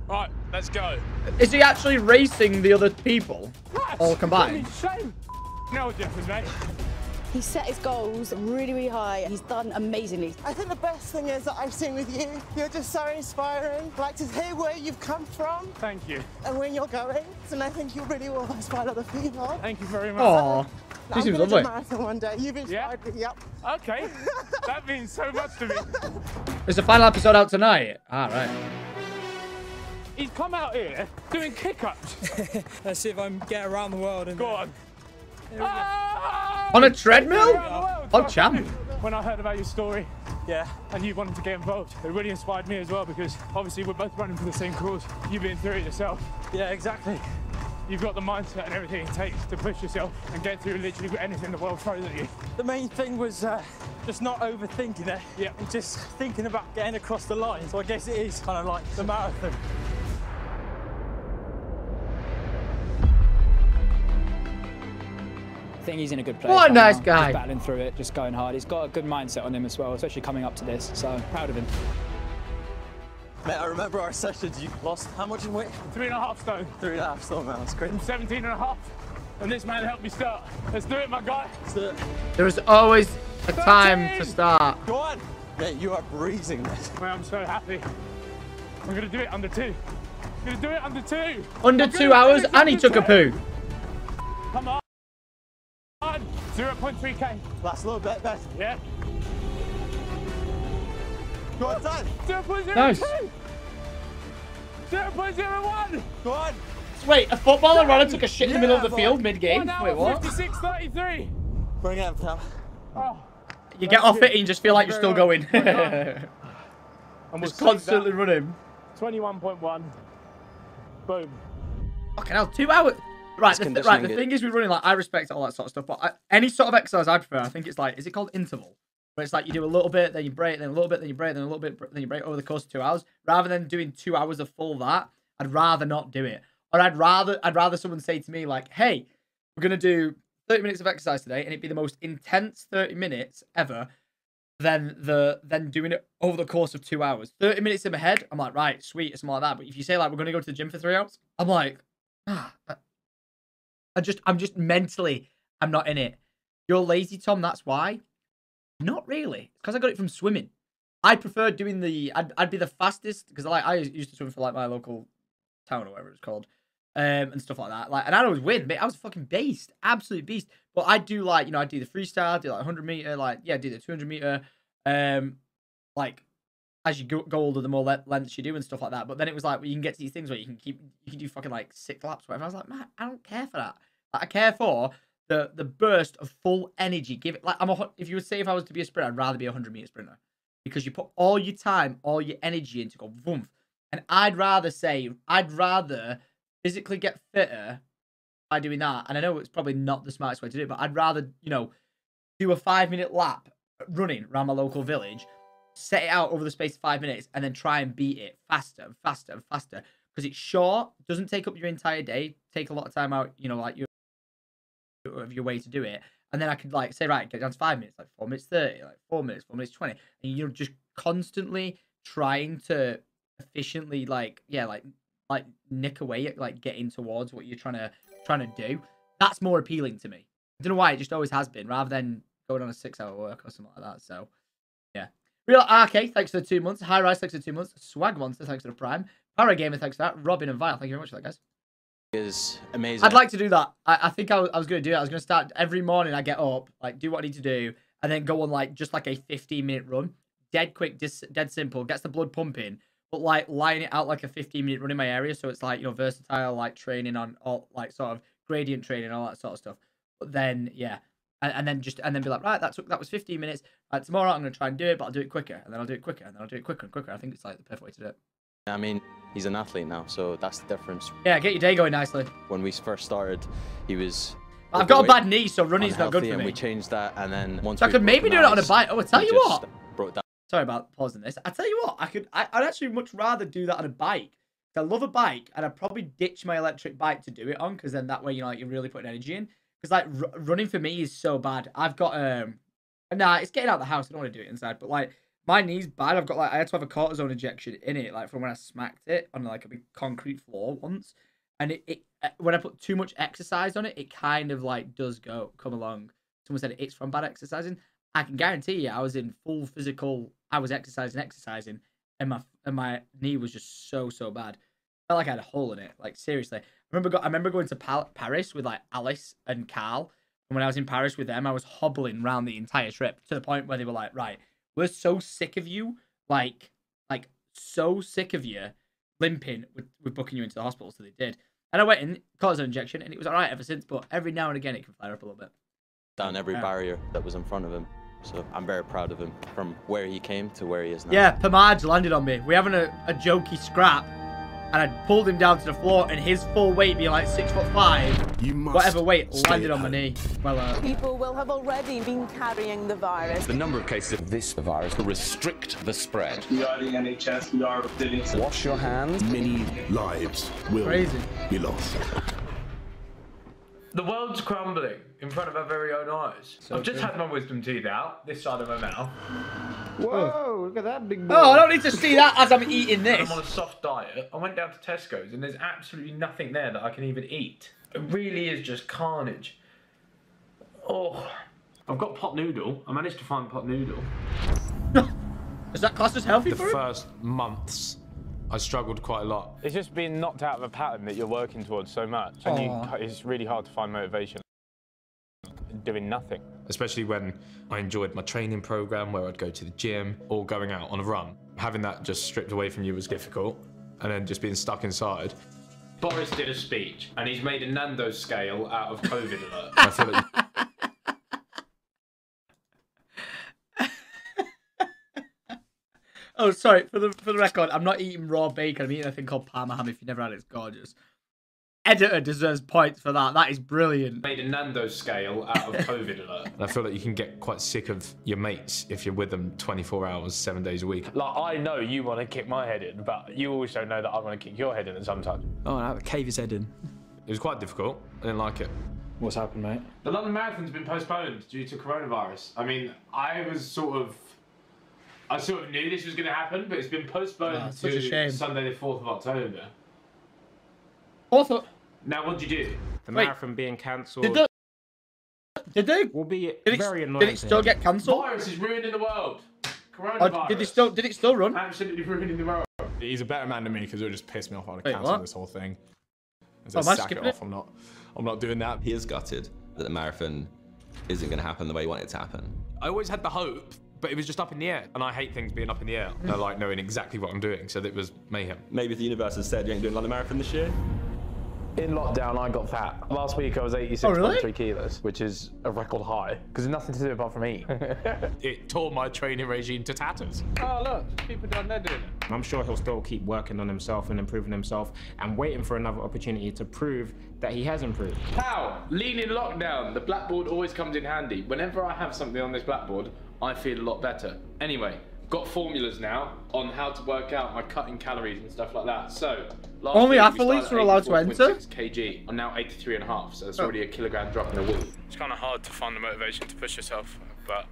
Right, let's go. Is he actually racing the other people? All combined? No, Jeffers, mate. He set his goals really, really high. He's done amazingly. I think the best thing is that I've seen with you, you're just so inspiring. Like to hear where you've come from. Thank you. And when you're going. And I think you really will inspire other people. Thank you very much. Aww. I'm This seems going to do lovely. a marathon one day. You've inspired me, yep. Okay. That means so much to me. Is the final episode out tonight? All right. He's come out here doing kick-ups. Let's see if I can get around the world. And go on. On a treadmill? Oh, champ. When I heard about your story, yeah, and you wanted to get involved, it really inspired me as well because obviously we're both running for the same cause. You've been through it yourself. Yeah, exactly. You've got the mindset and everything it takes to push yourself and get through literally anything the world throws at you. the main thing was just not overthinking it. Yeah. And just thinking about getting across the line. So I guess it is kind of like the marathon. I think he's in a good place. What a right nice now. guy. Just battling through it, just going hard. He's got a good mindset on him as well, especially coming up to this. So proud of him. Mate, I remember our sessions. You lost how much in weight? 3.5 stone. 3.5 stone, man. That's great. I'm 17.5, and this man helped me start. Let's do it, my guy. Let's do it. There is always a time to start. Go on. Mate, you are breezing this. Well, I'm so happy. I'm gonna do it under 2. I'm gonna do it under 2. Under 2 hours, and he took a poo. Come on. 0.3k. Last little bit, Beth. Yeah. Go on, Dan. 0.02. Nice. 0.01. Go on. Wait, a footballer runner took a shit in the middle of the field mid-game? 1 hour Wait, what? 56.33. Bring it up, Cam. Oh. You get off it and just feel like you're still going. And we'll Just constantly running. 21.1. Boom. Fucking hell, 2 hours. Right, the thing is with running, like, I respect all that sort of stuff, but any sort of exercise I prefer, I think it's like, is it called interval? Where it's like you do a little bit, then you break, then a little bit, then you break, then a little bit, then you break over the course of 2 hours. Rather than doing 2 hours of full that, I'd rather not do it. Or I'd rather someone say to me like, hey, we're going to do 30 minutes of exercise today, and it'd be the most intense 30 minutes ever than doing it over the course of 2 hours. 30 minutes in my head, I'm like, right, sweet, or something like that. But if you say like, we're going to go to the gym for 3 hours, I'm like, I'm just mentally, I'm not in it. You're lazy, Tom, that's why. Not really. It's because I got it from swimming. I prefer doing I'd be the fastest, because I used to swim for like my local town or whatever it's called. and stuff like that. Like, and I'd always win, mate. I was a fucking beast, absolute beast. But I do like, you know, I do the freestyle, do like 100 meter, like yeah, do the 200 meter. Like as you go older, the more lengths you do and stuff like that. But then it was like, well, you can get to these things where you can do fucking like 6 laps, whatever. I was like, man, I don't care for that. Like, I care for the burst of full energy. Give it like if you would say if I was to be a sprinter, I'd rather be a 100 meter sprinter because you put all your time, all your energy into go boom. And I'd rather physically get fitter by doing that. And I know it's probably not the smartest way to do it, but I'd rather, you know, do a 5-minute lap running around my local village, set it out over the space of 5 minutes, and then try and beat it faster and faster and faster. Because it's short, doesn't take up your entire day, take a lot of time out, you know, like your way to do it. And then I could like say, right, get down to 5 minutes, like 4 minutes 30, like 4 minutes, 4 minutes 20. And you're just constantly trying to efficiently like nick away at like getting towards what you're trying to do. That's more appealing to me. I don't know why, it just always has been, rather than going on a 6-hour work or something like that. So yeah. Real RK, thanks for the 2 months. High Rise, thanks for the 2 months. Swag Monster, thanks for the Prime. Paragamer, thanks for that. Robin and Vile, thank you very much for that, guys. Is amazing. I'd like to do that. I think I was going to do it. I was going to start every morning. I get up, like do what I need to do, and then go on like just like a 15-minute run. Dead quick, dead simple. Gets the blood pumping, but like line it out like a 15-minute run in my area, so it's like, you know, versatile, like training on all like sort of gradient training, all that sort of stuff. But then yeah, and then be like, right, that was 15 minutes. Right, tomorrow I'm going to try and do it, but I'll do it quicker, and then I'll do it quicker, and then I'll do it quicker and quicker. I think it's like the perfect way to do it. I mean, he's an athlete now, so that's the difference. Yeah, get your day going nicely. When we first started, he was... I've got a bad knee, so running's not good for me. And we changed that, and then once so I could maybe do it on a bike. Oh, I tell you what. Brought that. Sorry about pausing this. I tell you what, I'd actually much rather do that on a bike. I love a bike, and I'd probably ditch my electric bike to do it on, because then that way, you know, like, you're really putting energy in. Because like running for me is so bad. I've got nah, it's getting out of the house. I don't want to do it inside, but like. My knee's bad. I've got like I had to have a cortisone injection in it, like from when I smacked it on like a big concrete floor once. And it when I put too much exercise on it, it kind of like does come along. Someone said it's from bad exercising. I can guarantee you, I was in full physical. I was exercising, and my knee was just so bad. I felt like I had a hole in it. Like seriously, I remember going to Paris with like Alice and Carl, and when I was in Paris with them, I was hobbling around the entire trip to the point where they were like, right. We're so sick of you, like so sick of you limping with booking you into the hospital. So they did. And I went in, caused an injection, and it was all right ever since. But every now and again, it can flare up a little bit. Down every barrier that was in front of him. So I'm very proud of him from where he came to where he is now. Yeah, Pomage landed on me. We're having a jokey scrap. And I pulled him down to the floor, and his full weight being like 6'5", whatever weight, landed on my knee. Well, people will have already been carrying the virus. The number of cases of this virus will restrict the spread. We are the NHS. We are doing. Wash your hands. Many lives will be lost. The world's crumbling in front of our very own eyes. So I've just had my wisdom teeth out, this side of my mouth. Whoa, look at that big boy. Oh, I don't need to see that as I'm eating this. I'm on a soft diet. I went down to Tesco's and there's absolutely nothing there that I can even eat. It really is just carnage. Oh, I've got pot noodle. I managed to find pot noodle. Is that classed as healthy for The first months, I struggled quite a lot. It's just being knocked out of a pattern that you're working towards so much, and it's really hard to find motivation doing nothing. Especially when I enjoyed my training program where I'd go to the gym or going out on a run. Having that just stripped away from you was difficult, and then just being stuck inside. Boris did a speech and he's made a Nando's scale out of COVID alert. I feel like Oh, sorry, for the record, I'm not eating raw bacon. I'm eating a thing called Parma ham. If you've never had it, it's gorgeous. Editor deserves points for that. That is brilliant. Made a Nando's scale out of COVID alert. I feel like you can get quite sick of your mates if you're with them 24 hours, 7 days a week. Like, I know you want to kick my head in, but you also know that I want to kick your head in at some time. Oh, no, cave his head in. It was quite difficult. I didn't like it. What's happened, mate? The London Marathon's been postponed due to coronavirus. I mean, I sort of knew this was going to happen, but it's been postponed to Sunday the 4th of October. 4th of... Now, what did you do? The marathon being cancelled. Did they? Will be very annoying. Did it still get cancelled? Virus is ruining the world. Coronavirus. Did it still run? Absolutely ruining the world. He's a better man than me because it would just piss me off. I would cancel this whole thing. So sack it off. I'm not doing that. He is gutted that the marathon isn't going to happen the way you want it to happen. I always had the hope, but it was just up in the air. And I hate things being up in the air. I like knowing exactly what I'm doing, so it was mayhem. Maybe if the universe has said you ain't doing London Marathon this year. In lockdown, I got fat. Last week, I was 86.3 kilos, which is a record high, because there's nothing to do apart from eat. It tore my training regime to tatters. Oh, look, people down there doing it. I'm sure he'll still keep working on himself and improving himself and waiting for another opportunity to prove that he has improved. How? Lean in lockdown. The blackboard always comes in handy. Whenever I have something on this blackboard, I feel a lot better. Anyway, got formulas now on how to work out my cutting calories and stuff like that. So, only athletes are allowed to enter? kg. I'm now 83.5, so it's already a kilogram drop in a week. It's kind of hard to find the motivation to push yourself, but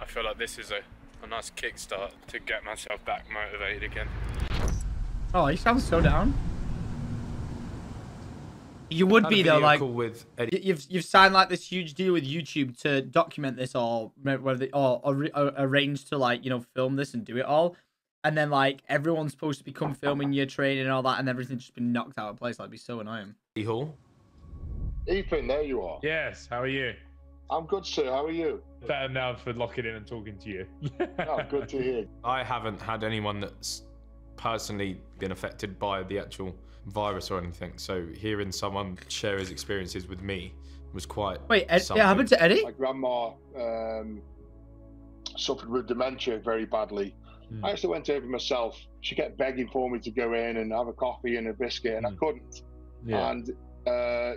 I feel like this is a nice kickstart to get myself back motivated again. Oh, he sounds so down. You would be though, like with you've signed like this huge deal with YouTube to document this all, arrange to like film this and do it all, and then like everyone's supposed to become filming your training and all that, and everything's just been knocked out of place. That'd be so annoying. Hall. Ethan, there you are. Yes, how are you? I'm good, sir. How are you? Better now for locking in and talking to you. Oh, good to hear. I haven't had anyone that's personally been affected by the actual virus or anything, so hearing someone share his experiences with me was quite it happened to Eddie? My grandma suffered with dementia very badly. I actually went over myself. She kept begging for me to go in and have a coffee and a biscuit, and I couldn't. And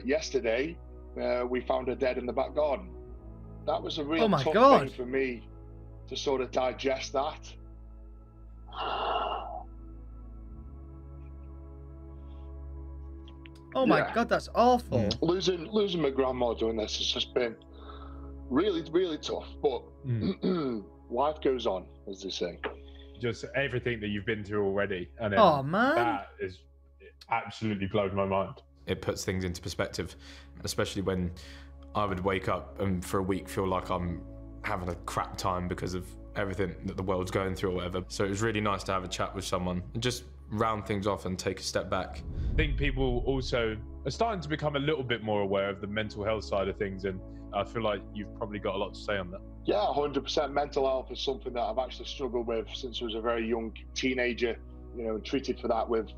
yesterday we found her dead in the back garden. That was a real tough thing for me to sort of digest that. Oh my God, that's awful. Losing my grandma doing this has just been really, really tough. But life goes on, as they say. Just everything that you've been through already, and that is absolutely blown my mind. It puts things into perspective, especially when I would wake up and for a week feel like I'm having a crap time because of everything that the world's going through or whatever. So it was really nice to have a chat with someone and just round things off and take a step back. I think people also are starting to become a little bit more aware of the mental health side of things, and I feel like you've probably got a lot to say on that. Yeah, 100%. Mental health is something that I've actually struggled with since I was a very young teenager, treated for that with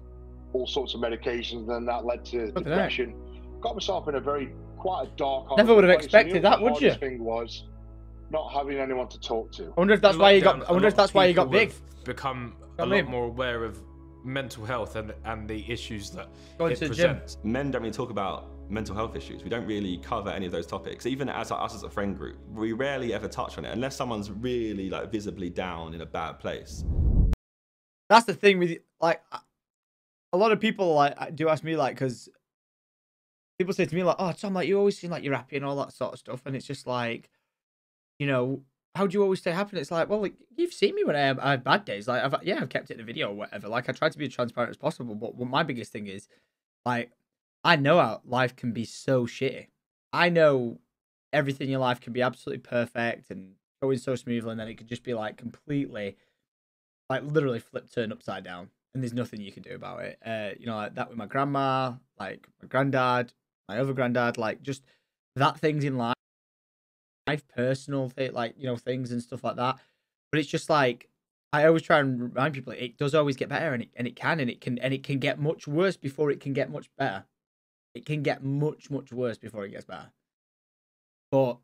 all sorts of medications, and then that led to depression. Got myself in quite a dark. Never would have expected that, would you? The thing was not having anyone to talk to. I wonder if that's why you got. I wonder if that's why you got big. Become a lot more aware of mental health and the issues that it presents. Men don't really talk about mental health issues. We don't really cover any of those topics. Even as us as a friend group, we rarely ever touch on it unless someone's really like visibly down in a bad place. That's the thing with like a lot of people like do ask me like, because people say to me like, "Oh, Tom, like you always seem like you're happy and all that sort of stuff," and it's just like, how do you always stay happy? And it's like, well, like, you've seen me when I have bad days. Like, I've kept it in the video or whatever. Like, I try to be as transparent as possible. But what my biggest thing is, like, I know how life can be so shitty. I know everything in your life can be absolutely perfect and going so smoothly, and then it could just be like completely, like, literally turned upside down, and there's nothing you can do about it. Like that with my grandma, like my granddad, my other granddad, like just that things in life. Personal things and stuff like that, but it's just like I always try and remind people it does always get better, and it can get much worse before it can get much better. It can get much worse before it gets better. But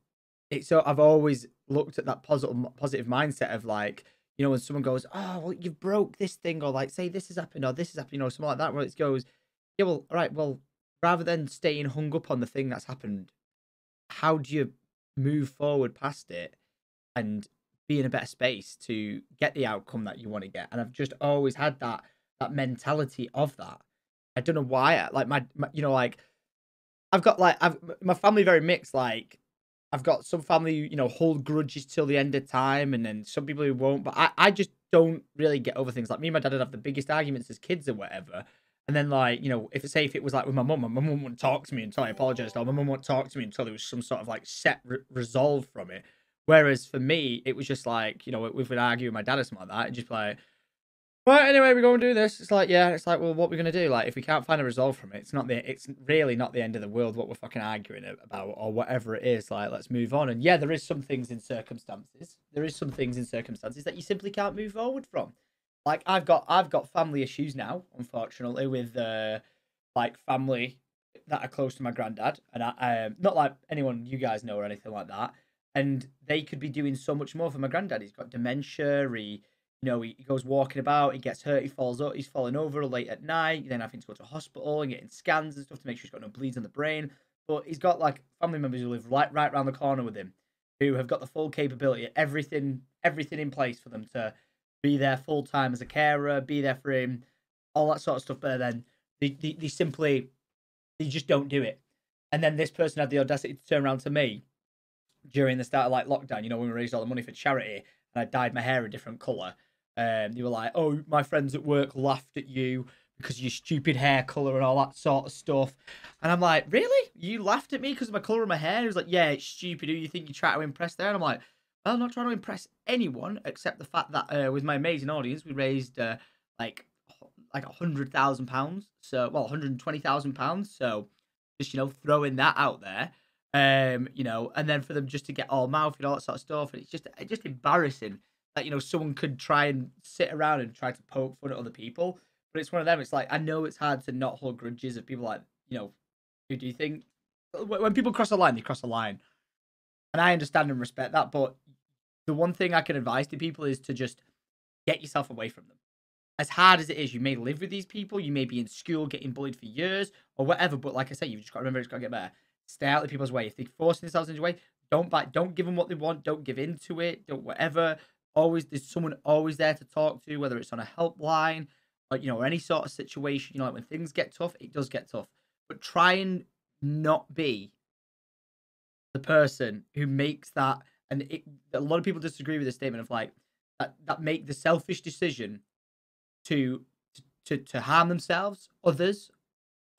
I've always looked at that positive mindset of like, when someone goes, "Oh, well, you've broke this thing," or like, say this has happened or this has happened, something like that, where it goes, yeah, well, all right, well, rather than staying hung up on the thing that's happened, how do you move forward past it and be in a better space to get the outcome that you want to get? And I've just always had that mentality of that. I don't know why. Like my I've got my family very mixed. Like I've got some family, hold grudges till the end of time, and then some people who won't. But I just don't really get over things. Like me and my dad would have the biggest arguments as kids or whatever. And then, like, if it was like with my mum wouldn't talk to me until I apologized, or my mum wouldn't talk to me until there was some sort of like set resolve from it. Whereas for me, it was just like, if we'd argue with my dad or something like that, it'd just be like, But anyway, we're going to do this. It's like, yeah, it's like, well, what are we going to do? Like, if we can't find a resolve from it, it's really not the end of the world what we're fucking arguing about or whatever it is. Like, let's move on. And yeah, there is some things in circumstances. There is some things in circumstances that you simply can't move forward from. Like, I've got family issues now, unfortunately, with like family that are close to my granddad, and I not like anyone you guys know or anything like that. And they could be doing so much more for my granddad. He's got dementia. He goes walking about, he gets hurt, he falls up, he's falling over late at night, then having to go to a hospital and getting scans and stuff to make sure he's got no bleeds on the brain. But he's got like family members who live right around the corner with him, who have got the full capability, everything in place for them to be there full time as a carer, be there for him, all that sort of stuff. But then they just don't do it. And then this person had the audacity to turn around to me during the start of like lockdown, when we raised all the money for charity, and I dyed my hair a different colour. You were like, oh, my friends at work laughed at you because of your stupid hair colour and all that sort of stuff. And I'm like, really? You laughed at me because of my colour of my hair? He was like, yeah, it's stupid. Who you think you try to impress there? And I'm like, well, I'm not trying to impress anyone except the fact that with my amazing audience, we raised like £100,000. So, well, £120,000. So just, throwing that out there. And then for them just to get all mouthy and all that sort of stuff. And it's just embarrassing. That, someone could try and sit around and try to poke fun at other people. But it's one of them. It's like, I know it's hard to not hold grudges of people like, who do you think? When people cross a line, they cross a line. And I understand and respect that. But the one thing I can advise to people is to just get yourself away from them. As hard as it is, you may live with these people. You may be in school getting bullied for years or whatever. But like I said, you've just got to remember it's got to get better. Stay out of people's way. If they're forcing themselves into your way, don't give them what they want. Don't give in to it. Don't whatever. There's someone always there to talk to, whether it's on a helpline or, or any sort of situation. Like when things get tough, it does get tough. But try and not be the person who makes that. And a lot of people disagree with the statement of like that make the selfish decision to harm themselves, others,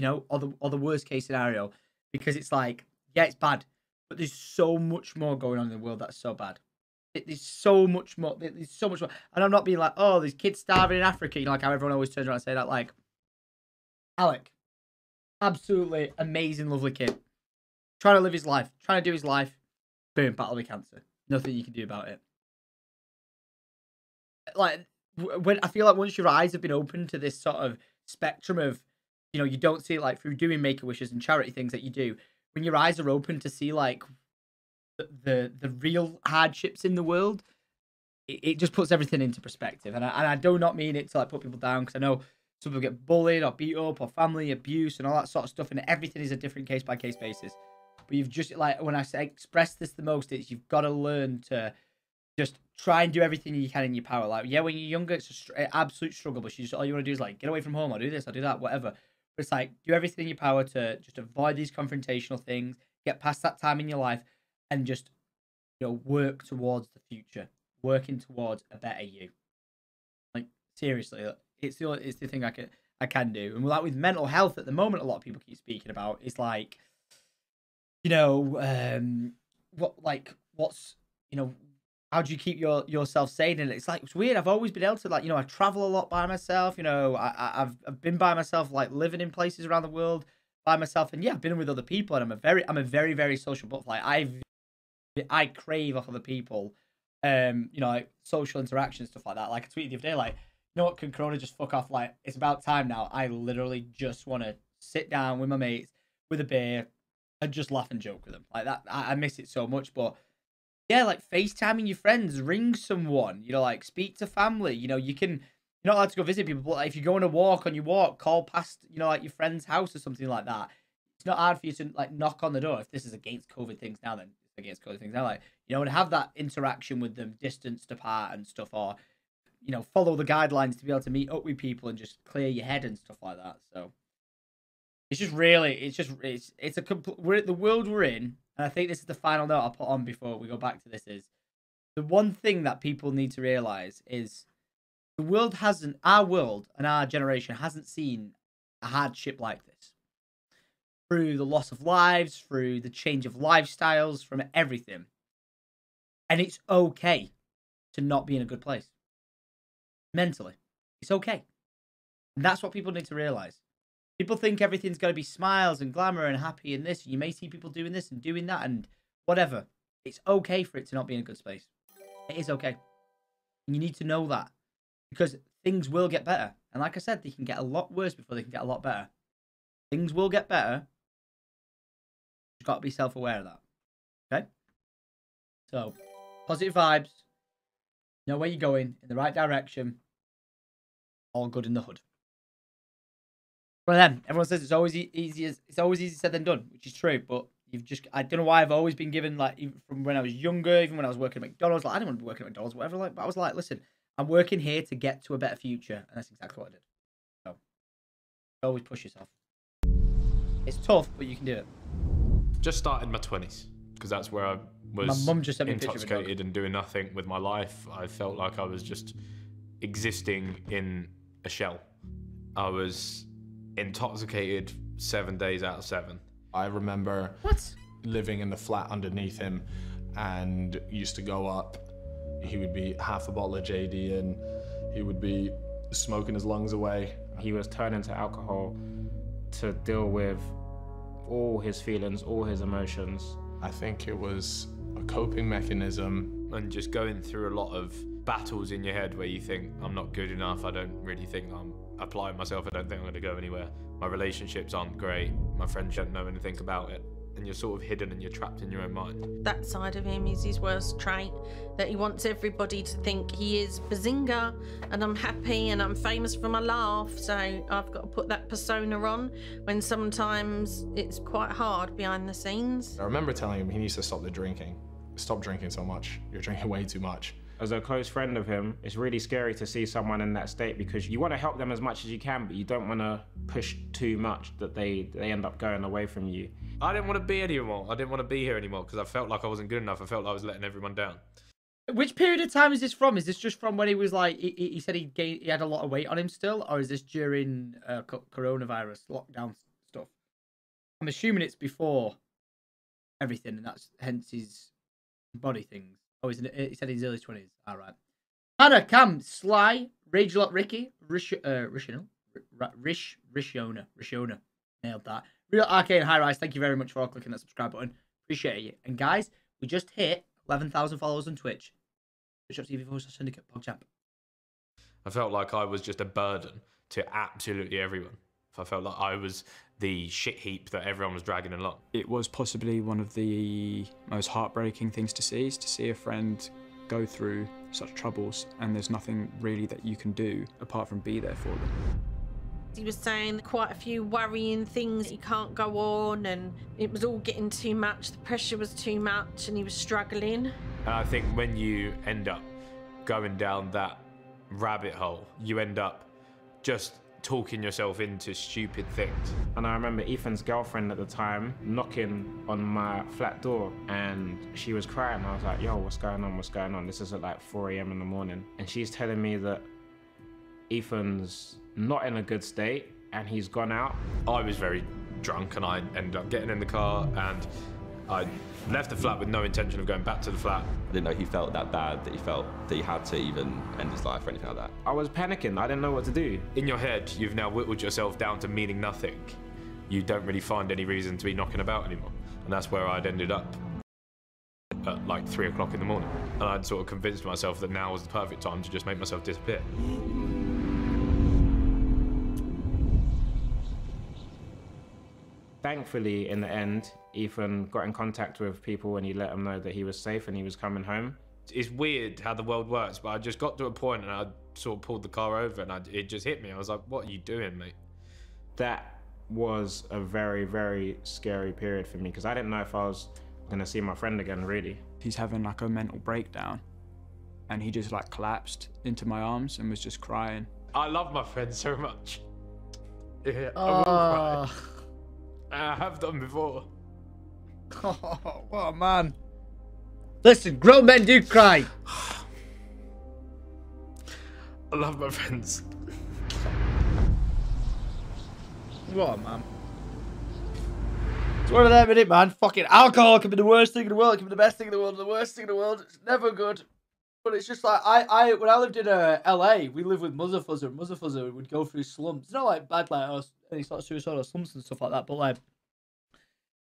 or the worst case scenario, because it's like, yeah, it's bad, but there's so much more going on in the world that's so bad. There's so much more. There's so much more. And I'm not being like, oh, there's kids starving in Africa. Like how everyone always turns around and say that. Like, Alec, absolutely amazing, lovely kid. Trying to live his life. Trying to do his life. Boom, battle with cancer. Nothing you can do about it. Like, when I feel like once your eyes have been opened to this sort of spectrum of, you don't see it like through doing Make-A-Wishes and charity things that you do. When your eyes are open to see like the real hardships in the world, it just puts everything into perspective. And I do not mean it to like put people down, because I know some people get bullied or beat up or family abuse and all that sort of stuff, and everything is a different case by case basis. But you've just, like, when I say express this the most, it's you've got to learn to just try and do everything you can in your power. Like, yeah, when you're younger, it's an absolute struggle, but all you want to do is like get away from home, or do this, or do that, whatever. But it's like, do everything in your power to just avoid these confrontational things, get past that time in your life, and just, work towards the future, working towards a better you. Like, seriously, it's the thing I can do. And like with mental health at the moment, a lot of people keep speaking about is like, how do you keep yourself sane? And it's like, it's weird. I've always been able to, like, I travel a lot by myself. I've been by myself, like living in places around the world by myself. And yeah, I've been with other people, and I'm a very, very social butterfly. I crave off other people, like social interaction, stuff like that. Like I tweeted the other day, like, what, can Corona just fuck off? Like, it's about time now. I literally just want to sit down with my mates with a beer and just laugh and joke with them. Like that, I miss it so much. But yeah, like FaceTiming your friends, ring someone, like speak to family. You're not allowed to go visit people, but like, if you go on a walk, call past, like your friend's house or something like that. It's not hard for you to like knock on the door. If this is against COVID things now, then it's against COVID things now. Like, and have that interaction with them, distanced apart and stuff, or follow the guidelines to be able to meet up with people and just clear your head and stuff like that. So it's just really, it's a complete, the world we're in, and I think this is the final note I'll put on before we go back to this, is the one thing that people need to realize is our world and our generation hasn't seen a hardship like this. Through the loss of lives, through the change of lifestyles, from everything. And it's okay to not be in a good place. Mentally. It's okay. And that's what people need to realize. People think everything's going to be smiles and glamour and happy and this. You may see people doing this and doing that and whatever. It's okay for it to not be in a good space. It is okay. And you need to know that. Because things will get better. And like I said, they can get a lot worse before they can get a lot better. Things will get better. You've got to be self-aware of that. Okay? So, positive vibes. Know where you're going. In the right direction. All good in the hood. One of them. Everyone says it's always easier said than done, which is true. But you've just, I don't know why I've always been given, like, even from when I was younger, even when I was working at McDonald's, like, I didn't want to be working at McDonald's, whatever. Like, but I was like, listen, I'm working here to get to a better future, and that's exactly what I did. So, always push yourself. It's tough, but you can do it. Just started my 20s, because that's where I was my mum just sent me a picture of a dog. intoxicated and doing nothing with my life. I felt like I was just existing in a shell. I was intoxicated 7 days out of 7. I remember living in the flat underneath him and used to go up. He would be half a bottle of JD and he would be smoking his lungs away. He was turning to alcohol to deal with all his feelings, all his emotions. I think it was a coping mechanism. And just going through a lot of battles in your head where you think, I'm not good enough, I don't really think I'm applying myself, I don't think I'm going to go anywhere. My relationships aren't great, my friends don't know anything about it. And you're sort of hidden and you're trapped in your own mind. That side of him is his worst trait, that he wants everybody to think he is Behzinga and I'm happy and I'm famous for my laugh, so I've got to put that persona on when sometimes it's quite hard behind the scenes. I remember telling him he needs to stop the drinking. Stop drinking so much. You're drinking way too much. As a close friend of him, it's really scary to see someone in that state because you want to help them as much as you can, but you don't want to push too much that they end up going away from you. I didn't want to be anymore. I didn't want to be here anymore because I felt like I wasn't good enough. I felt like I was letting everyone down. Which period of time is this from? Is this just from when he was like, he said he had a lot of weight on him still? Or is this during coronavirus lockdown stuff? I'm assuming it's before everything, and that's hence his body things. Oh, he said in his early 20s. All right. Hannah, Cam, Sly, Rage Lot, Ricky, Rishona. Nailed that. Real Arcane High Rise, thank you very much for all clicking that subscribe button. Appreciate you. And guys, we just hit 11,000 followers on Twitch. Twitch.tv/Syndicate PogChamp. I felt like I was just a burden to absolutely everyone. I felt like I was the shit heap that everyone was dragging along. It was possibly one of the most heartbreaking things to see, is to see a friend go through such troubles and there's nothing really that you can do apart from be there for them. He was saying quite a few worrying things. He can't go on and it was all getting too much. The pressure was too much and he was struggling. And I think when you end up going down that rabbit hole, you end up just talking yourself into stupid things. And I remember Ethan's girlfriend at the time knocking on my flat door and she was crying. I was like, yo, what's going on? What's going on? This is at like 4 a.m. in the morning. And she's telling me that Ethan's not in a good state and he's gone out. I was very drunk and I ended up getting in the car and I left the flat with no intention of going back to the flat. I didn't know he felt that bad, that he felt that he had to even end his life or anything like that. I was panicking. I didn't know what to do. In your head, you've now whittled yourself down to meaning nothing. You don't really find any reason to be knocking about anymore. And that's where I'd ended up at like 3 o'clock in the morning. And I'd sort of convinced myself that now was the perfect time to just make myself disappear. Thankfully, in the end, Ethan got in contact with people and he let them know that he was safe and he was coming home. It's weird how the world works, but I just got to a point and I sort of pulled the car over and it just hit me. I was like, what are you doing, mate? That was a very, very scary period for me because I didn't know if I was going to see my friend again, really. He's having like a mental breakdown and he just like collapsed into my arms and was just crying. I love my friend so much. Yeah, I will cry. I have done before. Oh, what a man. Listen, grown men do cry. I love my friends. What a man. It's one of them, innit, man? Fucking alcohol can be the worst thing in the world. It can be the best thing in the world. The worst thing in the world. It's never good. But it's just like I when I lived in LA, we lived with Mother Fuzzer. Mother Fuzzer would go through slumps. It's not like bad like any sort of suicidal slumps and stuff like that. But like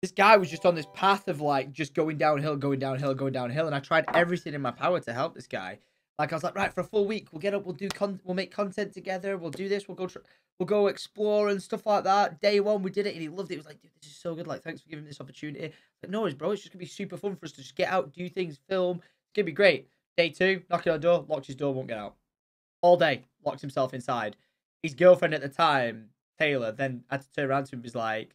this guy was just on this path of like just going downhill, going downhill, going downhill. And I tried everything in my power to help this guy. Like I was like, right, for a full week, we'll get up, we'll make content together, we'll do this, we'll go explore and stuff like that. Day one, we did it, and he loved it. He was like, dude, this is so good. Like, thanks for giving me this opportunity. Like, no worries, bro. It's just gonna be super fun for us to just get out, do things, film. It's gonna be great. Day two, knocking on the door, locked his door, won't get out. All day, locked himself inside. His girlfriend at the time, Taylor, then had to turn around to him and was like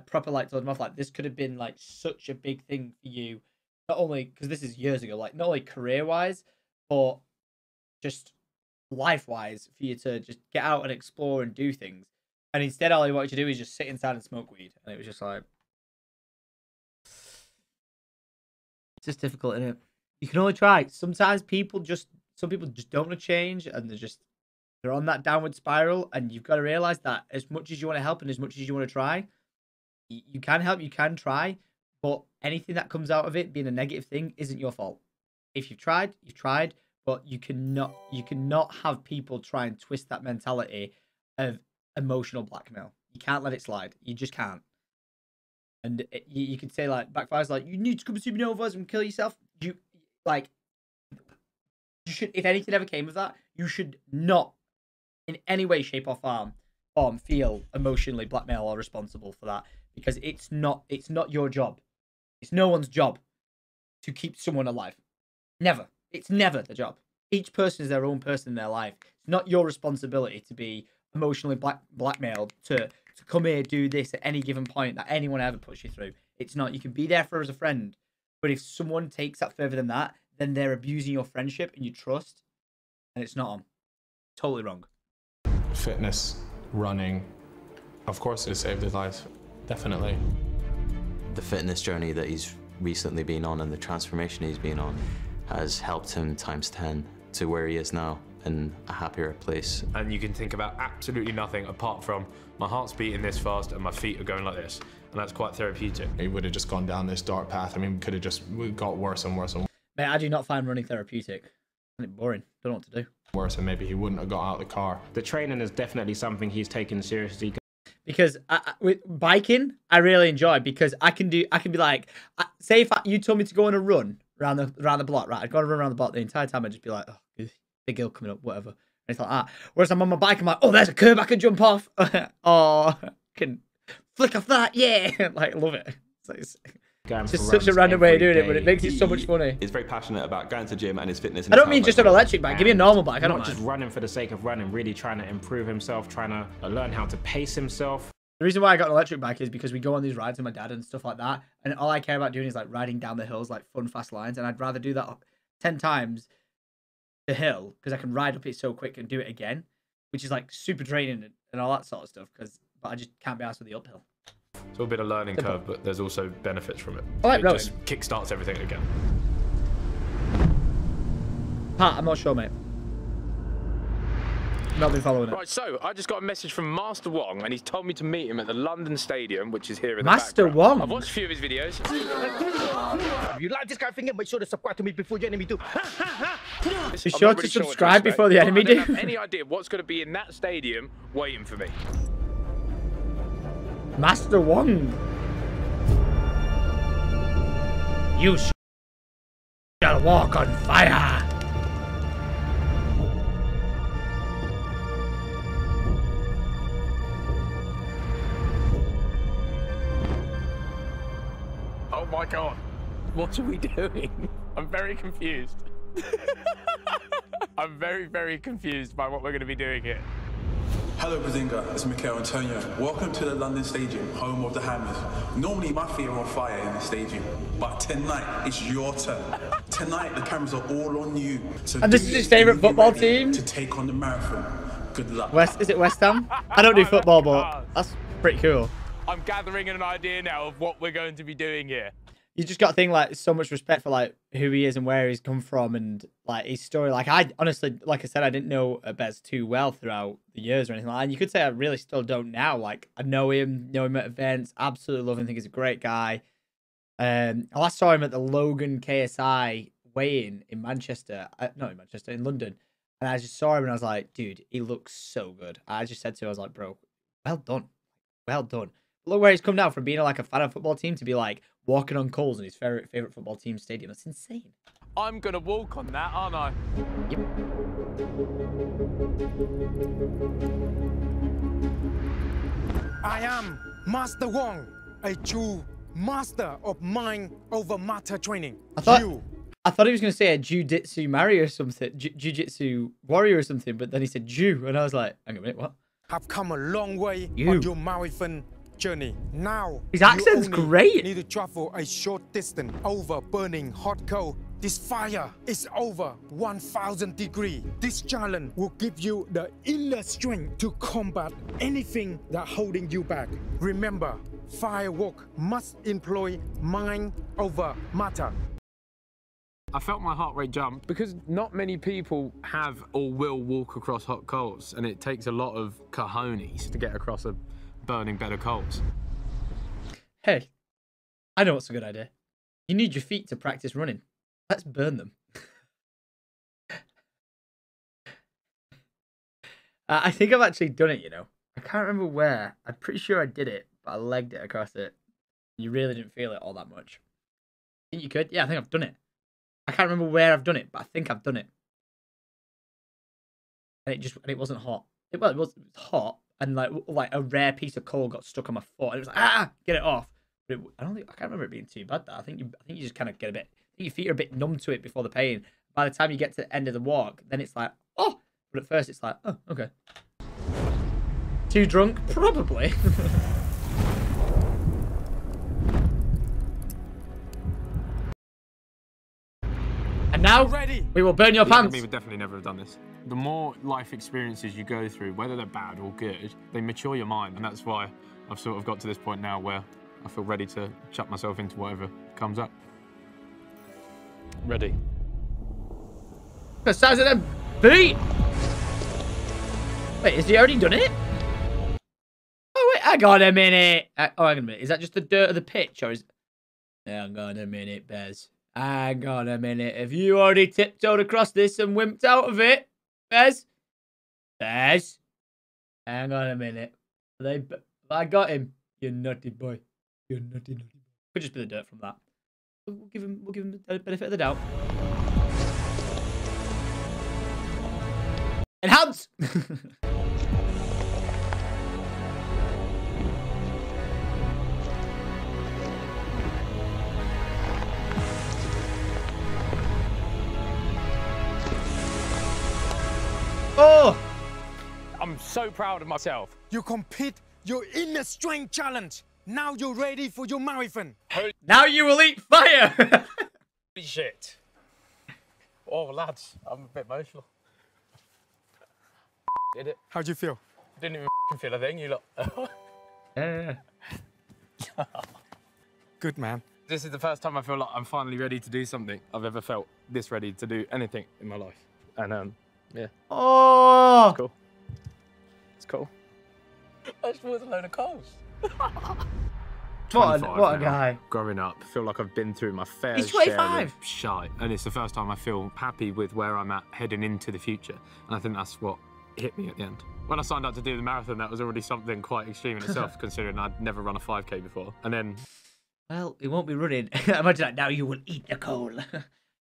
proper like told him off, like, this could have been like such a big thing for you. Not only because this is years ago, like not only career wise, but just life-wise, for you to just get out and explore and do things. And instead, all he wanted to do is just sit inside and smoke weed. And it was just like... It's just difficult, isn't it? You can only try. Sometimes some people just don't want to change, and they're on that downward spiral, and you've got to realize that as much as you want to help and as much as you want to try, you can help, you can try, but anything that comes out of it being a negative thing isn't your fault. If you've tried, you've tried. But you cannot have people try and twist that mentality of emotional blackmail. You can't let it slide. You just can't. And you could say like backfires like, you need to come supernovas and kill yourself. You should, if anything ever came of that, you should not in any way, shape or form feel emotionally blackmail or responsible for that, because it's not your job. It's no one's job to keep someone alive. Never. It's never the job. Each person is their own person in their life. It's not your responsibility to be emotionally blackmailed to come here, do this at any given point that anyone ever puts you through. It's not. You can be there for as a friend, but if someone takes that further than that, then they're abusing your friendship and your trust, and it's not on. Totally wrong. Fitness, running, of course it saved his life. Definitely. The fitness journey that he's recently been on and the transformation he's been on has helped him times 10 to where he is now, in a happier place. And you can think about absolutely nothing apart from my heart's beating this fast and my feet are going like this. And that's quite therapeutic. He would have just gone down this dark path. I mean, we could have just got worse and worse and worse. Mate, I do not find running therapeutic. I find it boring. Don't know what to do. Worse, and maybe he wouldn't have got out of the car. The training is definitely something he's taken seriously. Because with biking, I really enjoy, because I can be like, say if you told me to go on a run around the block, right? I'd go on a run around the block the entire time. I'd just be like, oh, big hill coming up, whatever. And it's like that. Whereas I'm on my bike, I'm like, oh, there's a curb I can jump off. Oh, I can flick off that, yeah. Like, love it. It's just such a random way of doing it, but it makes it so much funny. He's very passionate about going to gym and his fitness. I don't mean just an electric bike. Give me a normal bike. I don't mind. Not just running for the sake of running, really trying to improve himself, trying to learn how to pace himself. The reason why I got an electric bike is because we go on these rides with my dad and stuff like that, and all I care about doing is like riding down the hills, like fun, fast lines, and I'd rather do that 10 times the hill, because I can ride up it so quick and do it again, which is like super draining and all that sort of stuff, but I just can't be arsed with the uphill. It's all a bit of learning curve, but there's also benefits from it. I like it rowing. Just kickstarts everything again. Pat, I'm not sure, mate. Not been following it. Right, so I just got a message from Master Wong, and he's told me to meet him at the London Stadium, which is here in the Master background. Wong? I've watched a few of his videos. If you like this kind of thing, make sure to subscribe to me before the enemy do. Be sure to subscribe before the enemy do. I don't have any idea what's going to be in that stadium waiting for me. Master Wong. You shall walk on fire. Oh my god. What are we doing? I'm very confused. I'm very, very confused by what we're going to be doing here. Hello Behzinga, it's Mikel Antonio. Welcome to the London Stadium, home of the Hammers. Normally my feet are on fire in the stadium, but tonight it's your turn. Tonight the cameras are all on you. So and this is his favourite football team? To take on the marathon. Good luck. Is it West Ham? I don't do football, but that's pretty cool. I'm gathering an idea now of what we're going to be doing here. You just got to think like so much respect for like who he is and where he's come from and like his story. Like I honestly, like I said, I didn't know Behz too well throughout the years or anything like that. And you could say I really still don't now. Like I know him at events, absolutely love him, think he's a great guy. I last saw him at the Logan KSI weighing in Manchester, not in Manchester, in London, and I just saw him and I was like, dude, he looks so good. I just said to him, I was like, bro, well done, well done. Look where he's come down from being like a fan of football team to be like walking on coals in his favorite football team stadium. That's insane. I'm gonna walk on that, aren't I? Yep. I am Master Wong, a true master of mind over matter training. I thought he was going to say a Jiu-Jitsu Mario or something, Jiu-Jitsu warrior or something, but then he said Jew, and I was like, hang on a minute, what? Have come a long way on your marathon journey. Now, his accent's great. Need to travel a short distance over burning hot coal. This fire is over 1,000 degrees. This challenge will give you the inner strength to combat anything that's holding you back. Remember, firework must employ mind over matter. I felt my heart rate jump because not many people have or will walk across hot coals, and it takes a lot of cojones to get across a burning bed of coals. Hey, I know what's a good idea. You need your feet to practice running. Let's burn them. I think I've actually done it, you know. I can't remember where. I'm pretty sure I did it, but I legged it across it. You really didn't feel it all that much. Think you could? Yeah, I think I've done it. I can't remember where I've done it, but I think I've done it. And it wasn't hot. It was hot, and like a rare piece of coal got stuck on my foot, and it was like, get it off. But I can't remember it being too bad. That I think you just kind of get a bit. I think your feet are a bit numb to it before the pain. By the time you get to the end of the walk, then it's like, oh. But at first, it's like, oh, okay. Too drunk, probably. And now we will burn your pants. We would definitely never have done this. The more life experiences you go through, whether they're bad or good, they mature your mind, and that's why I've sort of got to this point now where I feel ready to chuck myself into whatever comes up. Ready. The size of them feet. Wait, has he already done it? Oh wait, hang on a minute. Oh, hang on a minute. Is that just the dirt of the pitch, or is? Hang on a minute, Behz. Hang on a minute. Have you already tiptoed across this and wimped out of it, Behz? Behz? Hang on a minute. I got him. You naughty boy. You naughty boy. Could just be the dirt from that. We'll give him the benefit of the doubt. Enhance! Oh! I'm so proud of myself. You complete your inner strength challenge. Now you're ready for your marathon. Now you will eat fire! Holy shit. Oh, lads, I'm a bit emotional. Did it? How'd you feel? Didn't even feel a thing, you lot. Yeah. Good, man. This is the first time I feel like I'm finally ready to do something I've ever felt this ready to do anything in my life. And, yeah. Oh! It's cool. It's cool. I just was a load of coals. What a guy. Growing up, I feel like I've been through my fair He's share 25. of shite. And it's the first time I feel happy with where I'm at heading into the future. And I think that's what hit me at the end. When I signed up to do the marathon, that was already something quite extreme in itself, considering I'd never run a 5K before. And then... Well, he won't be running. Imagine that. Now you will eat the coal.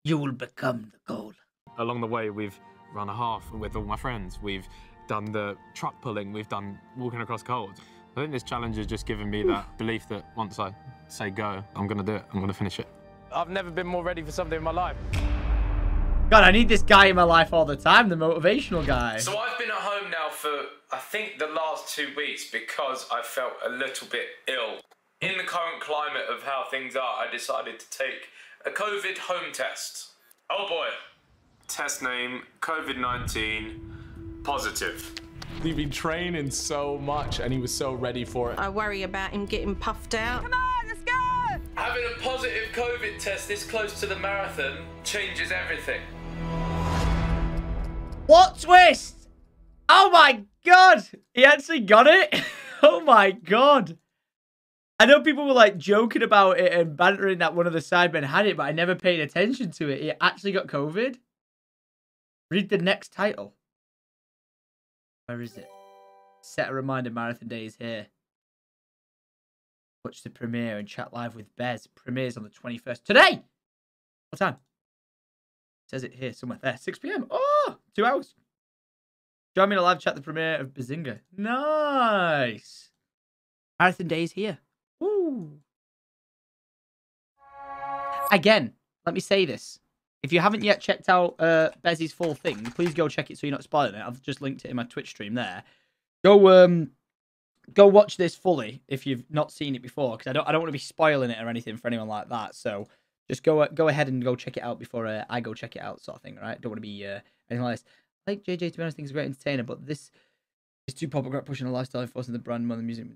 You will become the coal. Along the way, we've run a half with all my friends. We've done the truck pulling. We've done walking across coals. I think this challenge has just given me that belief that once I say go, I'm going to do it. I'm going to finish it. I've never been more ready for something in my life. God, I need this guy in my life all the time, the motivational guy. So I've been at home now for, I think, the last 2 weeks because I felt a little bit ill. In the current climate of how things are, I decided to take a COVID home test. Oh boy. Test name, COVID-19, positive. He'd been training so much and he was so ready for it. I worry about him getting puffed out. Come on, let's go! Having a positive COVID test this close to the marathon changes everything. What twist? Oh my God! He actually got it? Oh my God. I know people were like joking about it and bantering that one of the sidemen had it, but I never paid attention to it. He actually got COVID. Read the next title. Where is it? Set a reminder, Marathon Day is here. Watch the premiere and chat live with Behz. Premieres on the 21st. Today! What time? It says it here somewhere. There. 6 p.m. Oh! 2 hours. Join me to live chat the premiere of Behzinga. Nice! Marathon Day is here. Woo! Again, let me say this. If you haven't yet checked out Behz's full thing, please go check it so you're not spoiling it. I've just linked it in my Twitch stream there. Go watch this fully if you've not seen it before, because I don't want to be spoiling it or anything for anyone like that. So just go ahead and go check it out before I go check it out, sort of thing. Right? Don't want to be anything like this. I like JJ, to be honest, I think he's a great entertainer, but this is too pop up, pushing a lifestyle, forcing the brand more than music.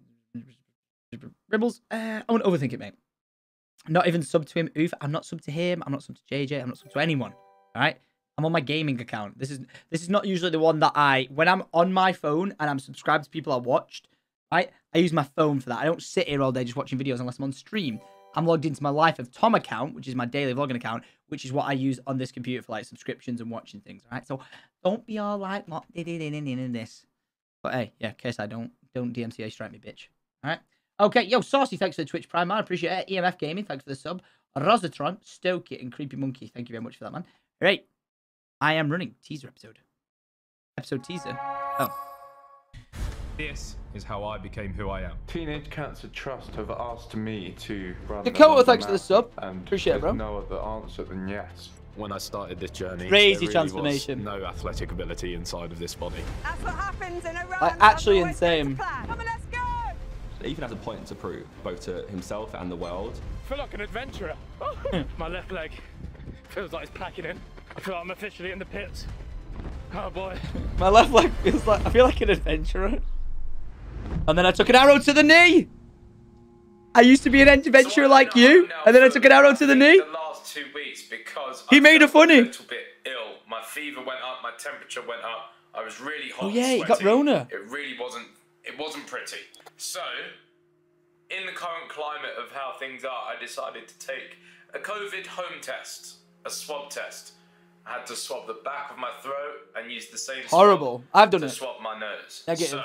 Ribbles, I won't overthink it, mate. Not even sub to him. Oof, I'm not sub to him. I'm not sub to JJ. I'm not sub to anyone. All right. I'm on my gaming account. This is not usually the one that when I'm on my phone and I'm subscribed to people I watched, right? I use my phone for that. I don't sit here all day just watching videos unless I'm on stream. I'm logged into my Life of Tom account, which is my daily vlogging account, which is what I use on this computer for like subscriptions and watching things. All right. So don't be all like in this. But hey, yeah, in case I don't DMCA strike me, bitch. All right. Okay, yo, Saucy, thanks for the Twitch Prime, man. I appreciate it. EMF Gaming, thanks for the sub. Rosatron, Stoke It, and Creepy Monkey, thank you very much for that, man. All right, I am running teaser episode. Episode teaser. Oh. This is how I became who I am. Teenage Cancer Trust have asked me to run Dakota, thanks for the sub. Appreciate it, bro. No other answer than yes. When I started this journey, crazy there really transformation. Was no athletic ability inside of this body. That's what happens in a run. Like, actually insane. Come on, let's go. Ethan has a point to prove, both to himself and the world. I feel like an adventurer. My left leg feels like it's packing in. I feel like I'm officially in the pits. Oh boy. My left leg feels like, I feel like an adventurer. And then I took an arrow to the knee. I used to be an adventurer like you, and then I took an arrow to the knee. The last 2 weeks, because he made it funny. A little bit ill. My fever went up, my temperature went up. I was really hot. Oh yeah, and he got sweaty. Rona. It really wasn't pretty. So, in the current climate of how things are, I decided to take a COVID home test, a swab test. I had to swab the back of my throat and use the same horrible. I've done to it. swab my nose. Negative. So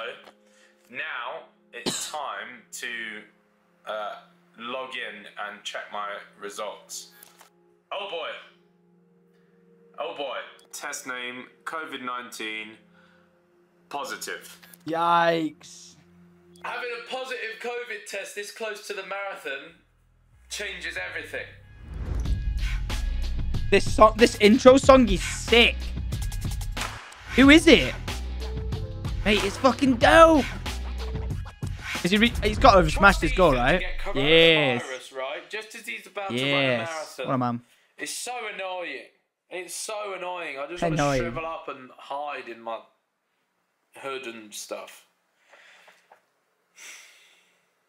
now it's time to log in and check my results. Oh boy. Oh boy. Test name COVID-19 positive. Yikes. Having a positive COVID test this close to the marathon changes everything. This intro song is sick. Who is it? Mate, it's fucking dope. Is he's got to have smashed his goal, right? Yes. Right? Just as he's about to run a marathon. What a man. It's so annoying. It's so annoying. I just want to shrivel up and hide in my hood and stuff.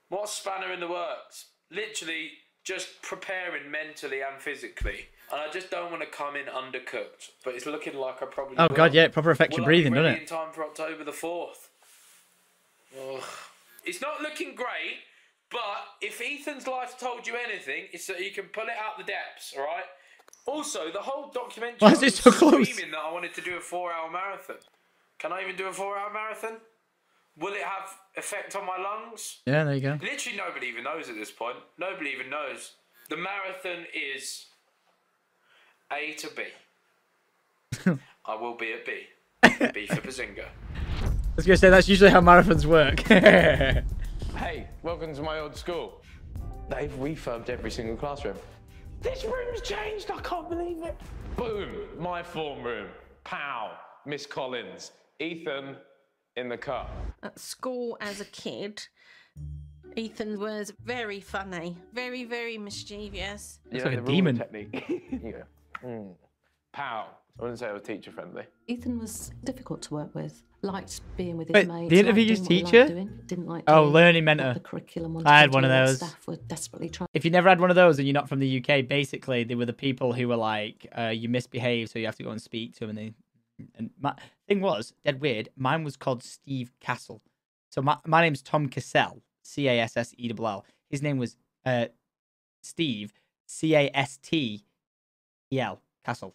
What spanner in the works? Literally just preparing mentally and physically. And I just don't want to come in undercooked. But it's looking like I probably Oh will. god, yeah, it proper affects your breathing, doesn't it? In time for October the 4th. Ugh. It's not looking great, but if Ethan's life told you anything, it's that you can pull it out the depths, alright? Also, the whole documentary, Why is it so close? Screaming that I wanted to do a 4-hour marathon. Can I even do a 4-hour marathon? Will it have effect on my lungs? Yeah, there you go. Literally nobody even knows at this point. Nobody even knows. The marathon is A to B. I will be at B. B for Behzinga. I was going to say, that's usually how marathons work. Hey, welcome to my old school. They've refurbed every single classroom. This room's changed, I can't believe it. Boom, my form room. Pow, Miss Collins. Ethan in the car. At school as a kid, Ethan was very funny, very, very mischievous. It's like a demon. Technique. Yeah. Pow. I wouldn't say I was teacher friendly. Ethan was difficult to work with. Liked being with his Wait, mates. the interview's teacher? Didn't like oh, doing learning mentor. The curriculum I had one of those. Staff were desperately trying. If you never had one of those and you're not from the UK, basically they were the people who were like, you misbehave, so you have to go and speak to them. And my thing was dead weird. Mine was called Steve Castle. So my name's Tom Cassell, Cassell. his name was Steve, C-A-S-T-E-L, Castell,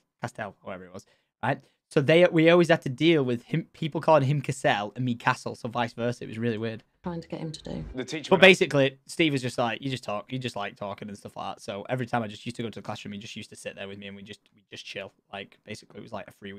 whatever it was, right? So we always had to deal with him, people calling him Cassell and me Castle, so vice versa. It was really weird. Trying to get him to do. The teacher. But basically, Steve was just like, you just like talking and stuff like that. So every time I just used to go to the classroom, he just used to sit there with me and we just chill. Like basically, it was like a free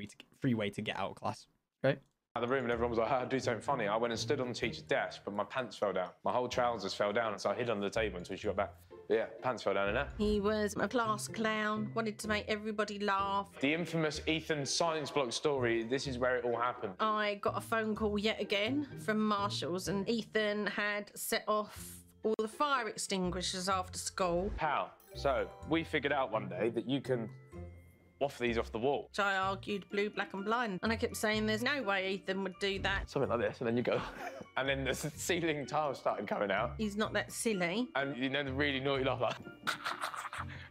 way to get out of class. Right? The room and everyone was like, "How do something funny?" I went and stood on the teacher's desk, but my pants fell down. My whole trousers fell down, and so I hid under the table until she got back. But yeah, pants fell down in there. He was a class clown, wanted to make everybody laugh. The infamous Ethan science block story, this is where it all happened. I got a phone call yet again from marshals, and Ethan had set off all the fire extinguishers after school. How? So, we figured out one day that you can waft these off the wall. So I argued blue, black and blind. And I kept saying there's no way Ethan would do that. Something like this, and then you go. And then the ceiling tiles started coming out. He's not that silly. And you know the really naughty laugh, like,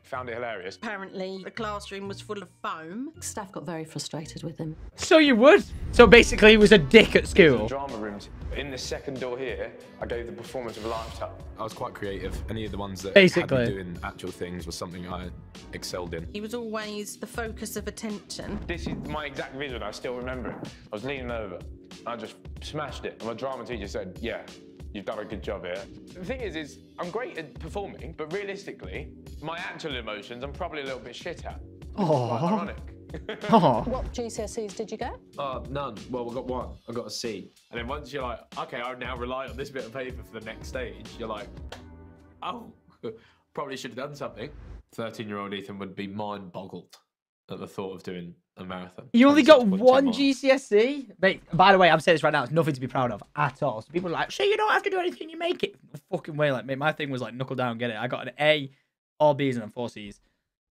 found it hilarious. Apparently the classroom was full of foam. Staff got very frustrated with him. So you would? So basically he was a dick at school. The drama rooms. In the second door here, I gave the performance of a lifetime. I was quite creative. Any of the ones that basically had me doing actual things was something I excelled in. He was always the focus of attention. This is my exact vision, I still remember it. I was leaning over, I just smashed it. And my drama teacher said, yeah, you've done a good job here. The thing is I'm great at performing, but realistically, my actual emotions, I'm probably a little bit shit at. Oh. Quite ironic. What GCSEs did you get? None. Well, I got one. I got a C. And then once you're like, okay, I now rely on this bit of paper for the next stage, you're like, oh, probably should have done something. 13-year-old Ethan would be mind-boggled at the thought of doing a marathon. You only got one GCSE? Mate, by the way, I'm saying this right now, it's nothing to be proud of at all. So people are like, sure, you don't have to do anything, you make it. No fucking way. Like, mate, my thing was like, knuckle down, get it. I got an A, all B's, and then 4 C's.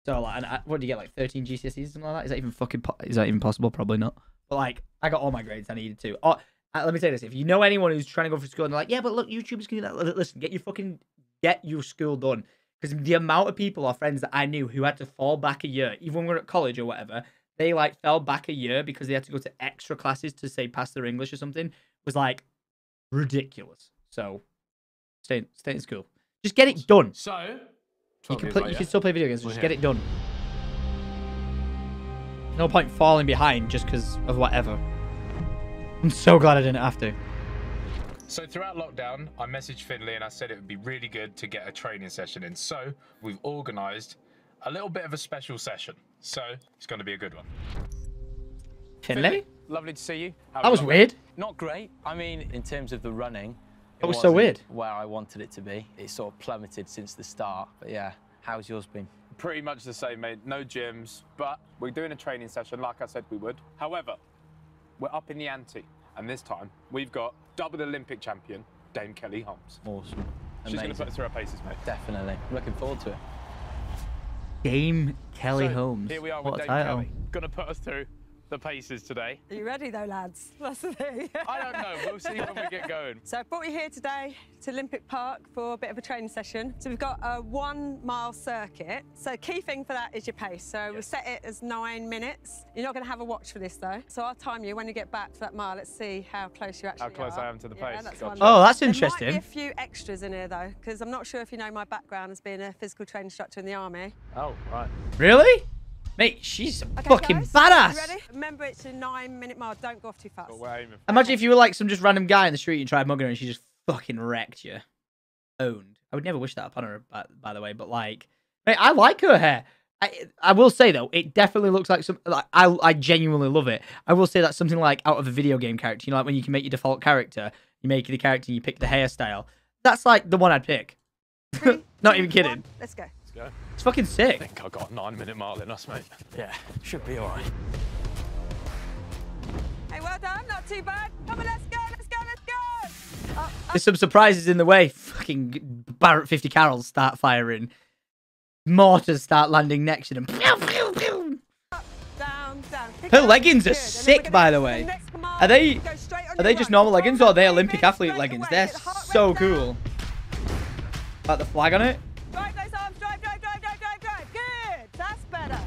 So, like, and what do you get, like 13 GCSEs, something like that? Is that even possible? Probably not. But, like, I got all my grades I needed to. Oh, let me say this. If you know anyone who's trying to go for school and they're like, yeah, but look, YouTubers can do that. Listen, get your school done. Because the amount of people or friends that I knew who had to fall back a year, even when we were at college or whatever, they, like, fell back a year because they had to go to extra classes to, say, pass their English or something, was, like, ridiculous. So, stay in school. Just get it done. So... You can still play video games, so just get it done. No point falling behind just because of whatever. I'm so glad I didn't have to. So throughout lockdown, I messaged Finley and I said it would be really good to get a training session in. So we've organised a little bit of a special session. So it's going to be a good one. Finley? Lovely to see you. That was weird. Not great. I mean, in terms of the running, that was so weird. Where I wanted it to be. It sort of plummeted since the start. But yeah, how's yours been? Pretty much the same, mate. No gyms, but we're doing a training session like I said we would. However, we're up in the ante. And this time, we've got double Olympic champion, Dame Kelly Holmes. Awesome. She's going to put us through our paces, mate. Definitely. I'm looking forward to it. Dame Kelly Holmes. Here we are what with Dame Kelly. Going to put us through the paces today. Are you ready though, lads? That's the thing. I don't know. We'll see when we get going. So I brought you here today to Olympic Park for a bit of a training session. So we've got a 1-mile circuit. So key thing for that is your pace. So we'll set it as 9 minutes. You're not going to have a watch for this though. So I'll time you when you get back to that mile. Let's see how close you actually are. How close I am to the pace. Oh, that's interesting. There might be a few extras in here though, because I'm not sure if you know my background as being a physical training instructor in the army. Oh, right. Really? Mate, she's fucking guys, badass. You ready? Remember, it's a 9-minute mile. Don't go off too fast. Imagine if you were like some just random guy in the street and tried mugging her and she just fucking wrecked you. Owned. I would never wish that upon her, by the way, but like, mate, I like her hair. I will say though, it definitely looks like some. Like, I genuinely love it. I will say that's something like out of a video game character. You know, like when you can make your default character, you make the character, and you pick the hairstyle. That's like the one I'd pick. 3, Not 2, even kidding. 1. Let's go. Go. It's fucking sick. I think I got a 9-minute mile in us, mate. Yeah, should be all right. Hey, well done. Not too bad. Come on, let's go, let's go, let's go. There's some surprises in the way. Fucking Barrett 50 Carols start firing. Mortars start landing next to them. Pew, pew, pew. Up, down, down. Her leggings are sick, by the way. Are they just normal leggings or are they Olympic athlete leggings? They're so cool. Like the flag on it. Drive those arms, drive. Good, that's better.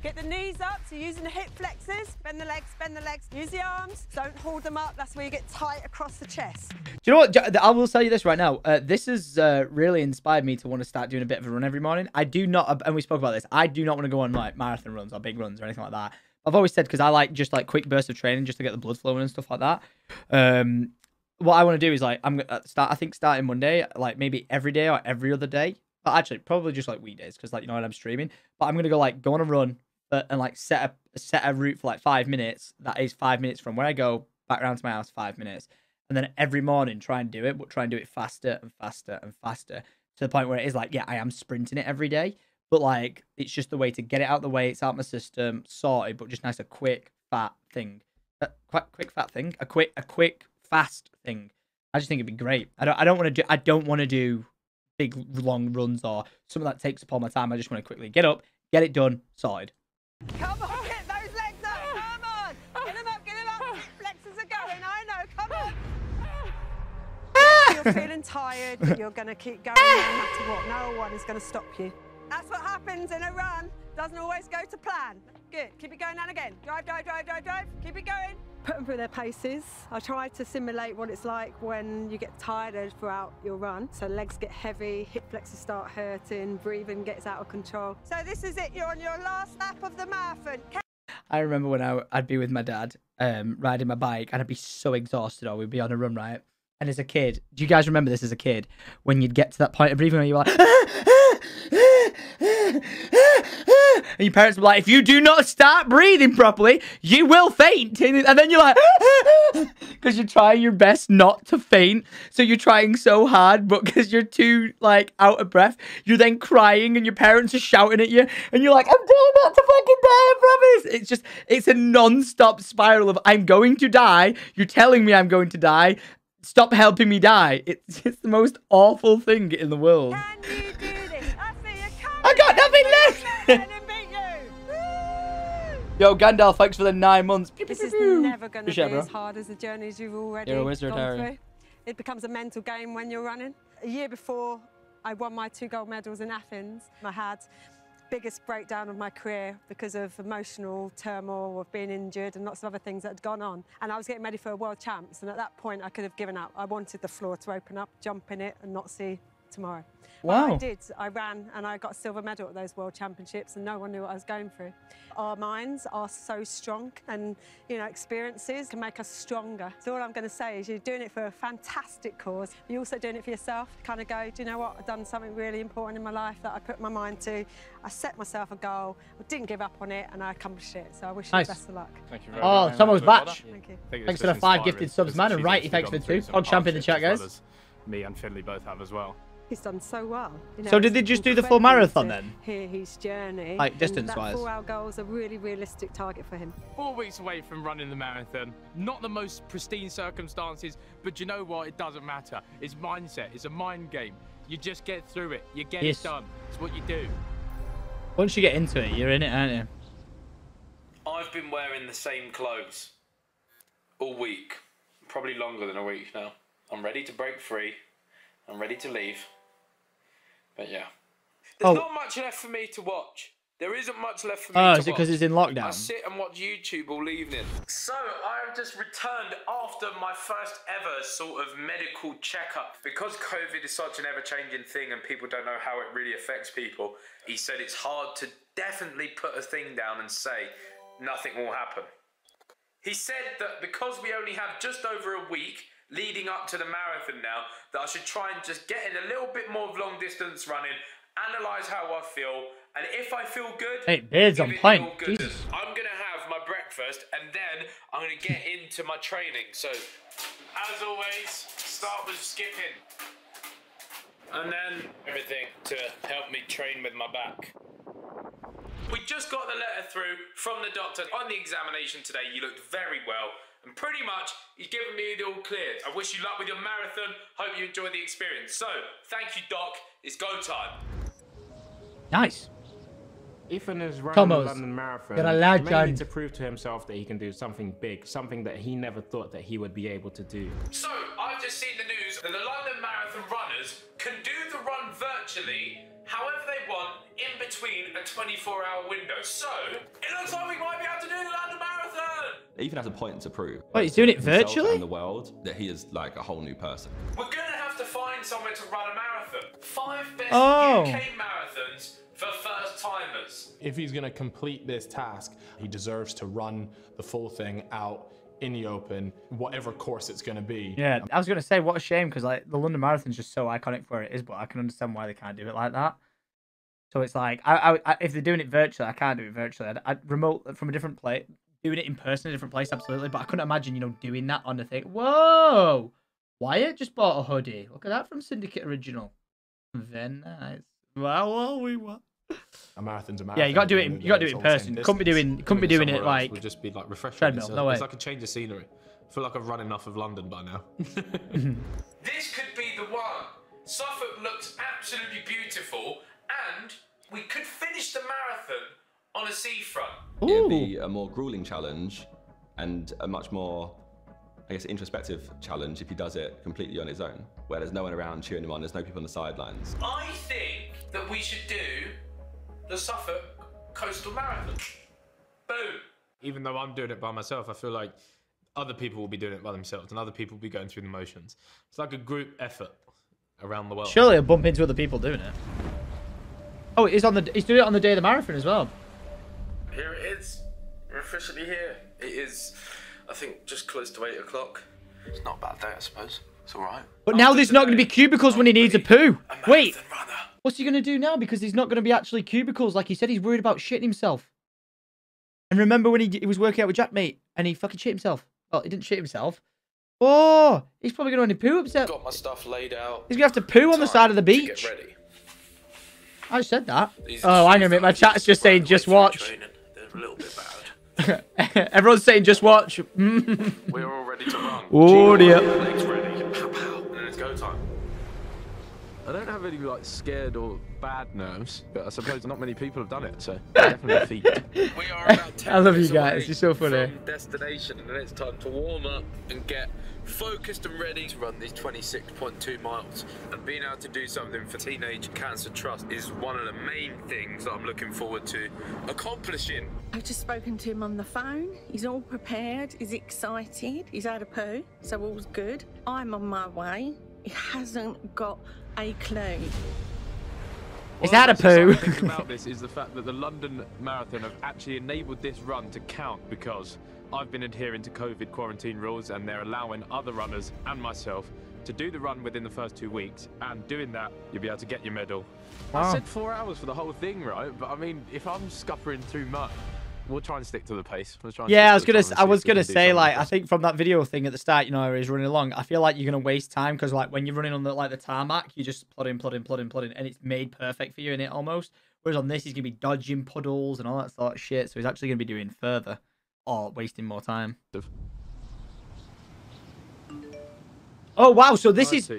Get the knees up, so using the hip flexors. Bend the legs, use the arms. Don't hold them up, that's where you get tight across the chest. Do you know what? I will tell you this right now. This has really inspired me to want to start doing a bit of a run every morning. I do not, and we spoke about this, I do not want to go on like marathon runs or big runs or anything like that. I've always said, because I like just like quick bursts of training just to get the blood flowing and stuff like that. What I want to do is like, I'm going to start, I think starting Monday, like maybe every day or every other day. But actually, probably just like weekdays, because like, you know, when I'm streaming. But I'm going to go on a run and like set a route for like 5 minutes. That is 5 minutes from where I go back around to my house, 5 minutes. And then every morning try and do it, but try and do it faster and faster and faster, to the point where it is like, yeah, I am sprinting it every day. But like, it's just the way to get it out the way. It's out my system, sorted, but just nice, a quick, fat thing. A quick, fast thing. I just think it'd be great. I don't want to do big, long runs or something that takes up all my time. I just want to quickly get up, get it done, sorted. Come on, get those legs up, come on. Get them up. Flexors are going, I know, come on. Yes, you're feeling tired, but you're going to keep going no matter what. No one is going to stop you. That's what happens in a run. Doesn't always go to plan. Good, keep it going down again. Drive. Keep it going. Put them through their paces. I try to simulate what it's like when you get tired throughout your run. So legs get heavy, hip flexors start hurting, breathing gets out of control. So this is it, you're on your last lap of the marathon. I remember when I'd be with my dad, riding my bike, and I'd be so exhausted, or we'd be on a run, right? And as a kid, do you guys remember this as a kid? When you'd get to that point of breathing where you were like, and your parents were like, if you do not start breathing properly, you will faint. And then you're like, because you're trying your best not to faint. So you're trying so hard, but because you're too like out of breath, you're then crying and your parents are shouting at you. And you're like, I'm trying not to fucking die, I promise. It's a non-stop spiral of, I'm going to die. You're telling me I'm going to die. Stop helping me die. It's the most awful thing in the world. Can you do this? I got nothing left! Yo, Gandalf, thanks for the 9 months. This is never going to be as hard as the journeys you've already You're a wizard, gone Harry. through. It becomes a mental game when you're running. A year before I won my 2 gold medals in Athens, I had biggest breakdown of my career because of emotional turmoil of being injured and lots of other things that had gone on. And I was getting ready for a world champs, and at that point I could have given up. I wanted the floor to open up, jump in it and not see tomorrow. Wow. But I did. I ran and I got a silver medal at those world championships, and no one knew what I was going through. Our minds are so strong, and you know, experiences can make us stronger. So all I'm going to say is you're doing it for a fantastic cause. You're also doing it for yourself. Kind of go, do you know what? I've done something really important in my life that I put my mind to. I set myself a goal. I didn't give up on it, and I accomplished it. So I wish you the best of luck. Thank you very much. Oh, Tomo's batch. Thank you. Thanks for the 5 gifted subs, man. And Righty, thanks for the 2. Hog champ in the chat, guys. Me and Finley both have as well. He's done so well. You know, So did they just do the full marathon then? Hear his journey. Like, distance-wise? That 4-hour goal is a really realistic target for him. 4 weeks away from running the marathon. Not the most pristine circumstances, but you know what? It doesn't matter. It's mindset. It's a mind game. You just get through it. You get it done. It's what you do. Once you get into it, you're in it, aren't you? I've been wearing the same clothes all week. Probably longer than a week now. I'm ready to break free. I'm ready to leave. But yeah. There's not much left for me to watch. There isn't much left for me to watch. Oh, is it because it's in lockdown? I sit and watch YouTube all evening. So, I have just returned after my first ever sort of medical checkup. Because COVID is such an ever-changing thing and people don't know how it really affects people, he said it's hard to definitely put a thing down and say nothing will happen. He said that because we only have just over a week leading up to the marathon now, that I should try and just get in a little bit more of long distance running, analyse how I feel, and if I feel good, hey, Beard's on point. Jesus. I'm going to have my breakfast and then I'm going to get into my training. So, as always, start with skipping. And then everything to help me train with my back. We just got the letter through from the doctor. On the examination today, you looked very well. And pretty much, he's given me the all clear. I wish you luck with your marathon. Hope you enjoy the experience. So, thank you, Doc. It's go time. Nice. Ethan is running Tomos, the London Marathon you're a legend. mainly to prove to himself that he can do something big, something that he never thought that he would be able to do. So, I've just seen the news that the London Marathon runners can do the run virtually. however they want in between a 24-hour window. So, it looks like we might be able to do the London Marathon! He even has a point to prove. Wait, he's doing it himself virtually? And the world, that he is like a whole new person. We're gonna have to find somewhere to run a marathon. 5 best Oh. UK marathons for first-timers. If he's going to complete this task, he deserves to run the full thing out in the open, whatever course it's going to be. Yeah, I was going to say, what a shame, because like the London Marathon's just so iconic for it is, but I can understand why they can't do it like that. So it's like, if they're doing it virtually, I can't do it virtually. I'd remote from a different place, doing it in person in a different place, absolutely. But I couldn't imagine, you know, doing that on the thing. Whoa! Wyatt just bought a hoodie. Look at that from Syndicate Original. Very nice. Wow, we what? A marathon's a marathon. Yeah, you got to do it. You got to do it in person. Couldn't be doing it like would just be like refreshing. treadmill. No way. It's like a change of scenery. I feel like I've run enough of London by now. This could be the one. Suffolk looks absolutely beautiful, and we could finish the marathon on a seafront. It'd be a more grueling challenge and a much more, I guess, introspective challenge if he does it completely on his own, where there's no one around cheering him on, there's no people on the sidelines. I think that we should do the Suffolk Coastal Marathon. Boom. Even though I'm doing it by myself, I feel like other people will be doing it by themselves and other people will be going through the motions. It's like a group effort around the world. Surely I'll bump into other people doing it. Oh, he's doing it on the day of the marathon as well. Here it is. We're officially here. It is, I think, just close to 8 o'clock. It's not a bad day, I suppose. It's all right. But now there's not going to be cubicles when he needs a poo. Wait, what's he going to do now? Because there's not going to be actually cubicles. Like he said, he's worried about shitting himself. And remember when he was working out with Jack, mate, and he fucking shit himself? Well, he didn't shit himself. Oh, he's probably going to want to poo himself. Got my stuff laid out. He's going to have to poo on the side of the beach. Get ready. I said that. Oh, I know, mate. My chat's just saying, just watch. They're a little bit bad. Everyone's saying, just watch. We're all ready to run. Oh, dear. Legs ready. Pow, pow. And then it's go time. I don't have any like scared or bad nerves, but I suppose not many people have done it, so definitely feet. We are about 10 I love you minutes guys. away You're so funny. from destination, and then it's time to warm up and get focused and ready to run these 26.2 miles. And being able to do something for Teenage Cancer Trust is one of the main things that I'm looking forward to accomplishing. I've just spoken to him on the phone. He's all prepared. He's excited. He's had a poo, so all's good. I'm on my way. He hasn't got a clue. He's had a poo. The thing about this is the fact that the London Marathon have actually enabled this run to count because I've been adhering to COVID quarantine rules and they're allowing other runners and myself to do the run within the first 2 weeks, and doing that, you'll be able to get your medal. Wow. I said 4 hours for the whole thing, right? But I mean, if I'm scuppering through mud, we'll try and stick to the pace. Yeah, I was gonna say, like, I think from that video thing at the start, you know, where he's running along, I feel like you're gonna waste time because, like, when you're running on the tarmac, you just plod in, and it's made perfect for you in it almost. Whereas on this, he's gonna be dodging puddles and all that sort of shit, so he's actually gonna be doing further or wasting more time. Oh wow! So this is.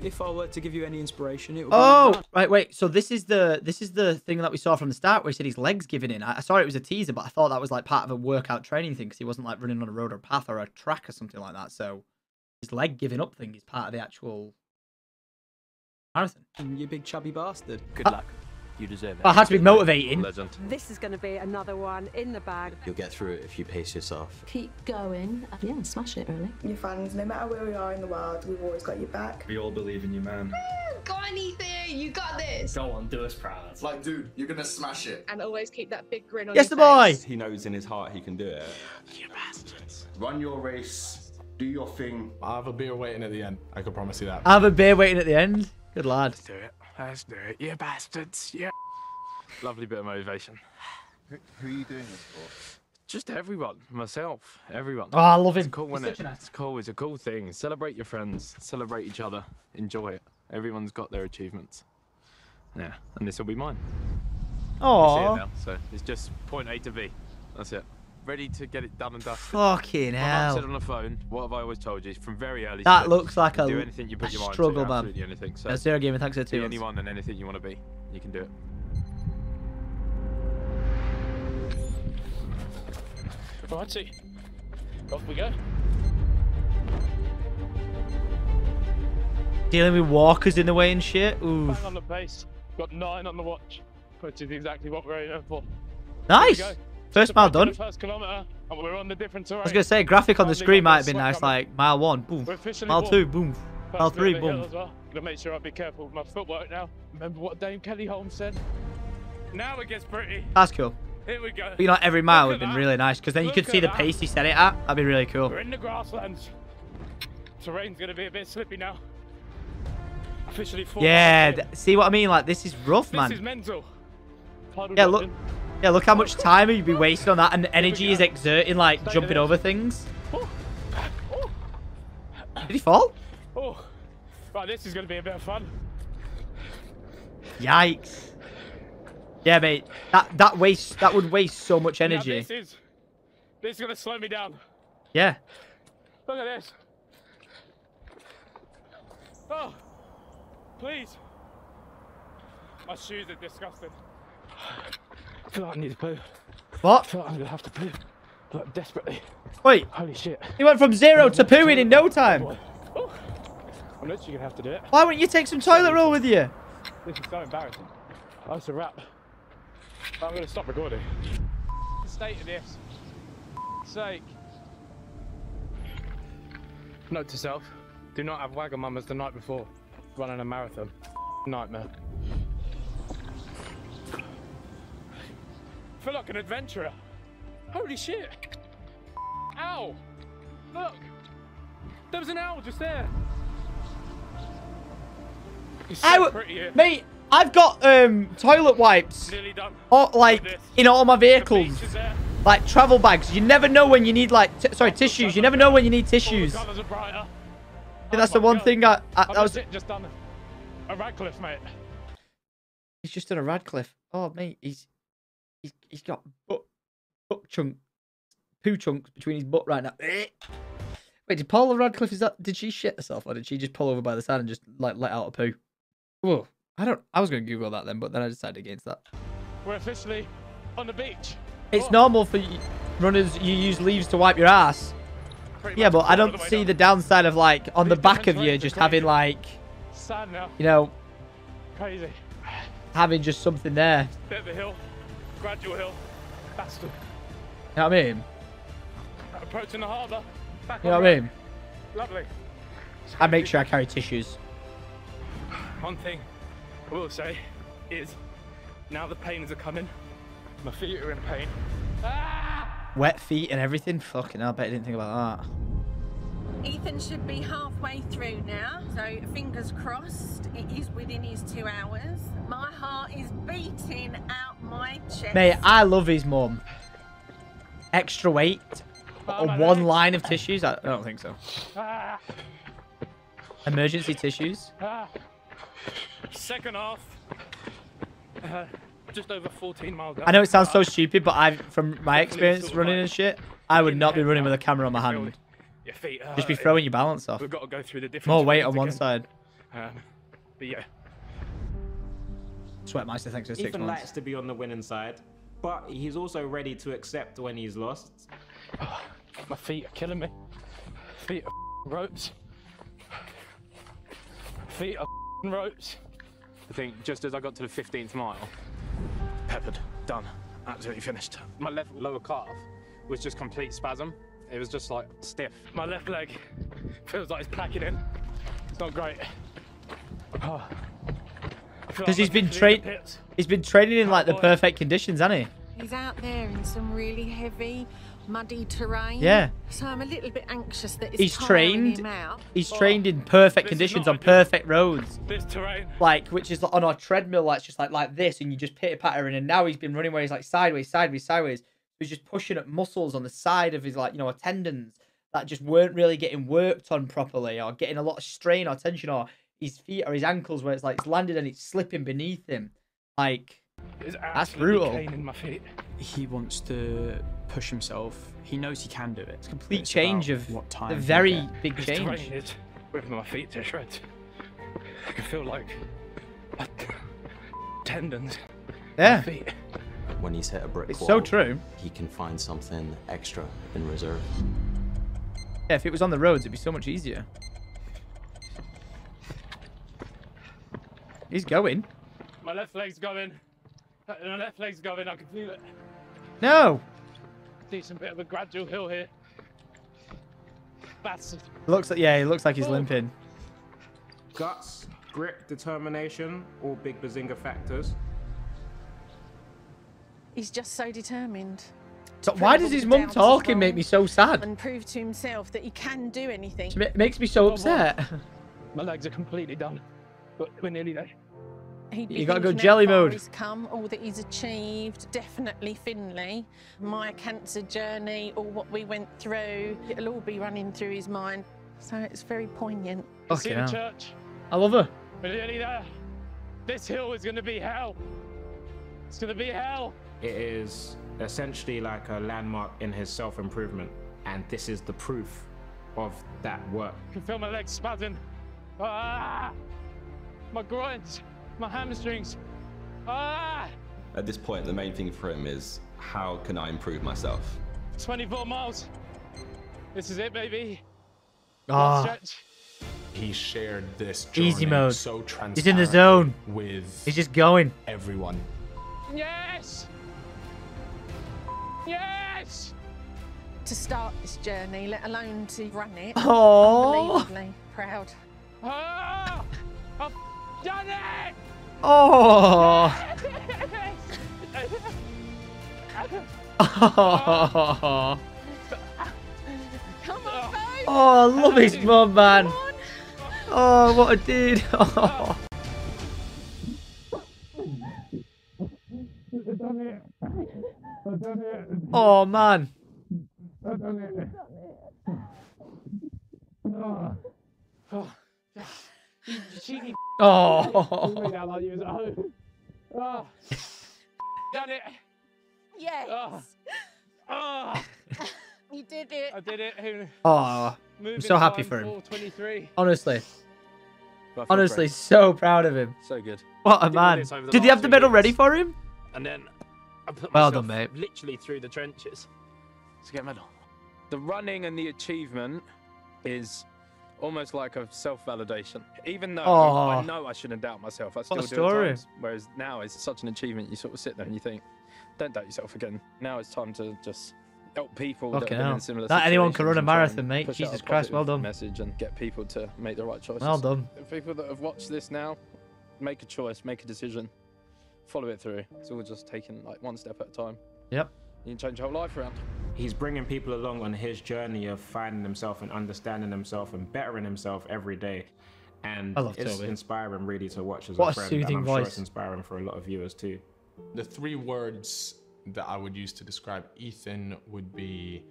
If I were to give you any inspiration, it would Oh, right, wait. So this is the thing that we saw from the start where he said his legs giving in. I saw it was a teaser, but I thought that was like part of a workout training thing because he wasn't like running on a road or a path or a track or something like that. So his leg giving up thing is part of the actual marathon. You big chubby bastard. Good luck. You deserve it. Well, it has to be motivating. Legend. This is going to be another one in the bag. You'll get through it if you pace yourself. Keep going. Yeah, smash it, really. Your fans, no matter where we are in the world, we've always got your back. We all believe in you, man. Go on, Ethan, you got this. Go on, do us proud. Like, dude, you're gonna smash it. And always keep that big grin on Yes, your the boy. face. He knows in his heart he can do it. You bastards. Run your race, do your thing. I'll have a beer waiting at the end. I can promise you that. I have a beer waiting at the end. Good lad. Let's do it. Let's do it. You bastards. Yeah. Lovely bit of motivation. Who are you doing this for? Just everyone. Myself. Everyone. Oh, I love him. It's cool, isn't it? It's cool. It's a cool thing. Celebrate your friends. Celebrate each other. Enjoy it. Everyone's got their achievements. Yeah. And this will be mine. Oh. Now, so it's just point A to B. That's it. Ready to get it done and dusted. Fucking My hell. mum said on the phone, what have I always told you? From very early. That steps, looks like do a anything you put your mind struggle, to, man. absolutely anything. So Zero Gamer, thanks for the be 2 months. anyone and anything you want to be. You can do it. Righty, off we go. Dealing with walkers in the way and shit. Ooh. Bang on the pace. Got 9 on the watch, which is exactly what we're aiming for. Nice. First mile done. First kilometer, and we're on the different terrain. I was gonna say graphic on the screen might have been nice, like mile 1, boom. Mile 2, boom. Mile 3, boom. Gonna make sure I be careful with my footwork now. Remember what Dame Kelly Holmes said? Now it gets pretty. That's cool. Here we go. But you know, every mile would have been really nice, because then you could see the pace he set it at. That'd be really cool. We're in the grasslands. Terrain's gonna be a bit slippy now. Officially 4 Yeah, see what I mean? Like, this is rough, man. This is mental. Yeah, look. Yeah, look how much time you'd be wasting on that, and the energy is exerting, like, jumping over things. Did he fall? Oh, right, this is gonna be a bit of fun. Yikes. Yeah, mate. That would waste so much energy. Now this is gonna slow me down. Yeah. Look at this. Oh, please. My shoes are disgusting. I feel like I need to poo. What? I feel like I'm gonna have to poo. Like, desperately. Wait. Holy shit. He went from 0 to pooing in no time. Oh, I'm literally gonna have to do it. Why wouldn't you take some toilet roll with you? This is so embarrassing. That's a wrap. I'm gonna stop recording. The state of this. Sake. Note to self: do not have Wagamamas the night before running a marathon. Nightmare. I feel like an adventurer. Holy shit! Ow! Look! There was an owl just there. It's so pretty here. Mate, I've got toilet wipes. Nearly done. Or, like, in all my vehicles. Like travel bags. You never know when you need, like, tissues. You never know when you need tissues. All the colours are brighter. That's the one thing that was. Just done a Radcliffe, mate. He's just done a Radcliffe. Oh, mate, he's got butt chunk, poo chunks between his butt right now. Wait, did Paula Radcliffe, did she shit herself, or did she just pull over by the side and just like let out a poo? Whoa, I was gonna Google that then, but then I decided against that. We're officially on the beach. It's normal for runners, you use leaves to wipe your ass. Yeah, but I don't see the downside of, like, on the back of you just having, like, Sad now. you know, Crazy. having just something there. Bit of a hill, gradual hill, bastard. You know what I mean? Approaching the harbour. You know what I mean? Lovely. I make sure I carry tissues. One thing I will say is, now the pains are coming. My feet are in pain. Wet feet and everything? Fucking hell, I bet I didn't think about that. Ethan should be halfway through now, so fingers crossed it is within his 2 hours. My heart is beating out my chest. Mate, I love his mum. Extra weight? Or one line of tissues? I don't think so. Emergency tissues? Second half. Just over 14 miles down. I know it sounds so stupid, but from my experience running and shit, I would not be running with a camera on my hand. Your feet hurt. Just be throwing your balance off. We've got to go through the different More weight on terrains one again. side. But yeah. Sweatmeister, thanks for 6 Ethan months. likes to be on the winning side, but he's also ready to accept when he's lost. My feet are killing me. Feet are ropes. Feet are ropes. I think just as I got to the 15th mile, peppered, done, absolutely finished. My left lower calf was just complete spasm. It was just like stiff. My left leg feels like it's packing in. It's not great. Oh. Because he's been training in like the perfect conditions, hasn't he? He's out there in some really heavy, muddy terrain. Yeah. So I'm a little bit anxious that He's tiring trained. him out. He's trained in perfect conditions on perfect roads. This terrain. Like, which is on our treadmill, like just like this, and you just pitter pattering. And now he's been running where he's like sideways. He's just pushing at muscles on the side of his, like, you know, tendons that just weren't really getting worked on properly, or getting a lot of strain or tension, or his feet or his ankles where it's like it's landed and it's slipping beneath him. Like, that's brutal. In my feet. He wants to push himself. He knows he can do it. It's complete change of what time. A very big This change. terrain is ripping my feet to shreds. I can feel like tendons. Yeah. My feet. When he's hit a brick It's wall, so true. he can find something extra in reserve. Yeah, if it was on the roads, it'd be so much easier. He's going. My left leg's going. My left leg's going. I can feel it. No. Decent bit of a gradual hill here. Bastard. Looks like, yeah, he looks like he's limping. Guts, grit, determination, all big Behzinga factors. He's just so determined. So why does his mum talking make me so sad? And prove to himself that he can do anything. It makes me so upset. My legs are completely done, but we're nearly there. You gotta go jelly mode. He's come, all that he's achieved, definitely Finley. My cancer journey, all what we went through, it'll all be running through his mind. So it's very poignant. See the church? I love her. We're nearly there. This hill is gonna be hell. It's gonna be hell. It is essentially like a landmark in his self-improvement, and this is the proof of that work. I can feel my legs spazzing. Ah! My groins, my hamstrings. Ah! At this point, the main thing for him is, how can I improve myself? 24 miles. This is it, baby. Ah. Stretch. He shared this journey Easy mode. so transparently. He's in the zone. With he's just going. Everyone. Yes! Yes! To start this journey, let alone to run it. Oh. Unbelievably proud. Ah! I've done it! Oh. Oh. Come on, babe. Oh, I love his mum, man. Oh, what a dude. Oh. Oh, man. You cheeky. Oh. Done it. Yes. You did it. I did it. Oh, I'm so happy for him. Honestly. Honestly, so proud of him. So good. What a man. Did he have the medal ready for him? And then I put Well myself done, mate. literally through the trenches to get a medal. The running and the achievement is almost like a self-validation. Even though I know I shouldn't doubt myself, I still What a do story. at times. Whereas now it's such an achievement, you sort of sit there and you think, don't doubt yourself again. Now it's time to just help people that Fucking have been hell. in similar Not anyone can run a situations and try and marathon, mate. push out Jesus a Christ, well positive done. Message and get people to make the right choices. Well done. The people that have watched this now, make a choice, make a decision, follow it through. It's all just taking like one step at a time. Yep. You can change your whole life around. He's bringing people along on his journey of finding himself and understanding himself and bettering himself every day. And I love it's Toby. inspiring really to watch as What a a friend. soothing and I'm sure voice. it's inspiring for a lot of viewers too. The three words that I would use to describe Ethan would be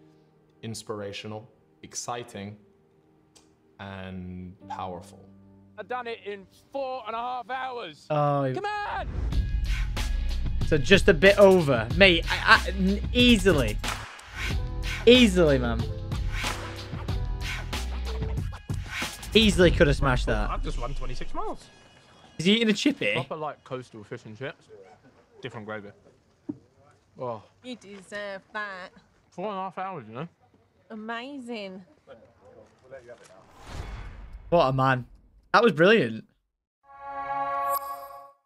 inspirational, exciting, and powerful. I've done it in 4.5 hours. Oh. Come on! So just a bit over. Mate, easily. Easily, man. Easily could have smashed that. I've just run 26 miles. Is he eating a chippy? Proper like coastal fish and chips. Different gravy. Oh, You deserve that. 4.5 hours, you know? Amazing. What a man. That was brilliant.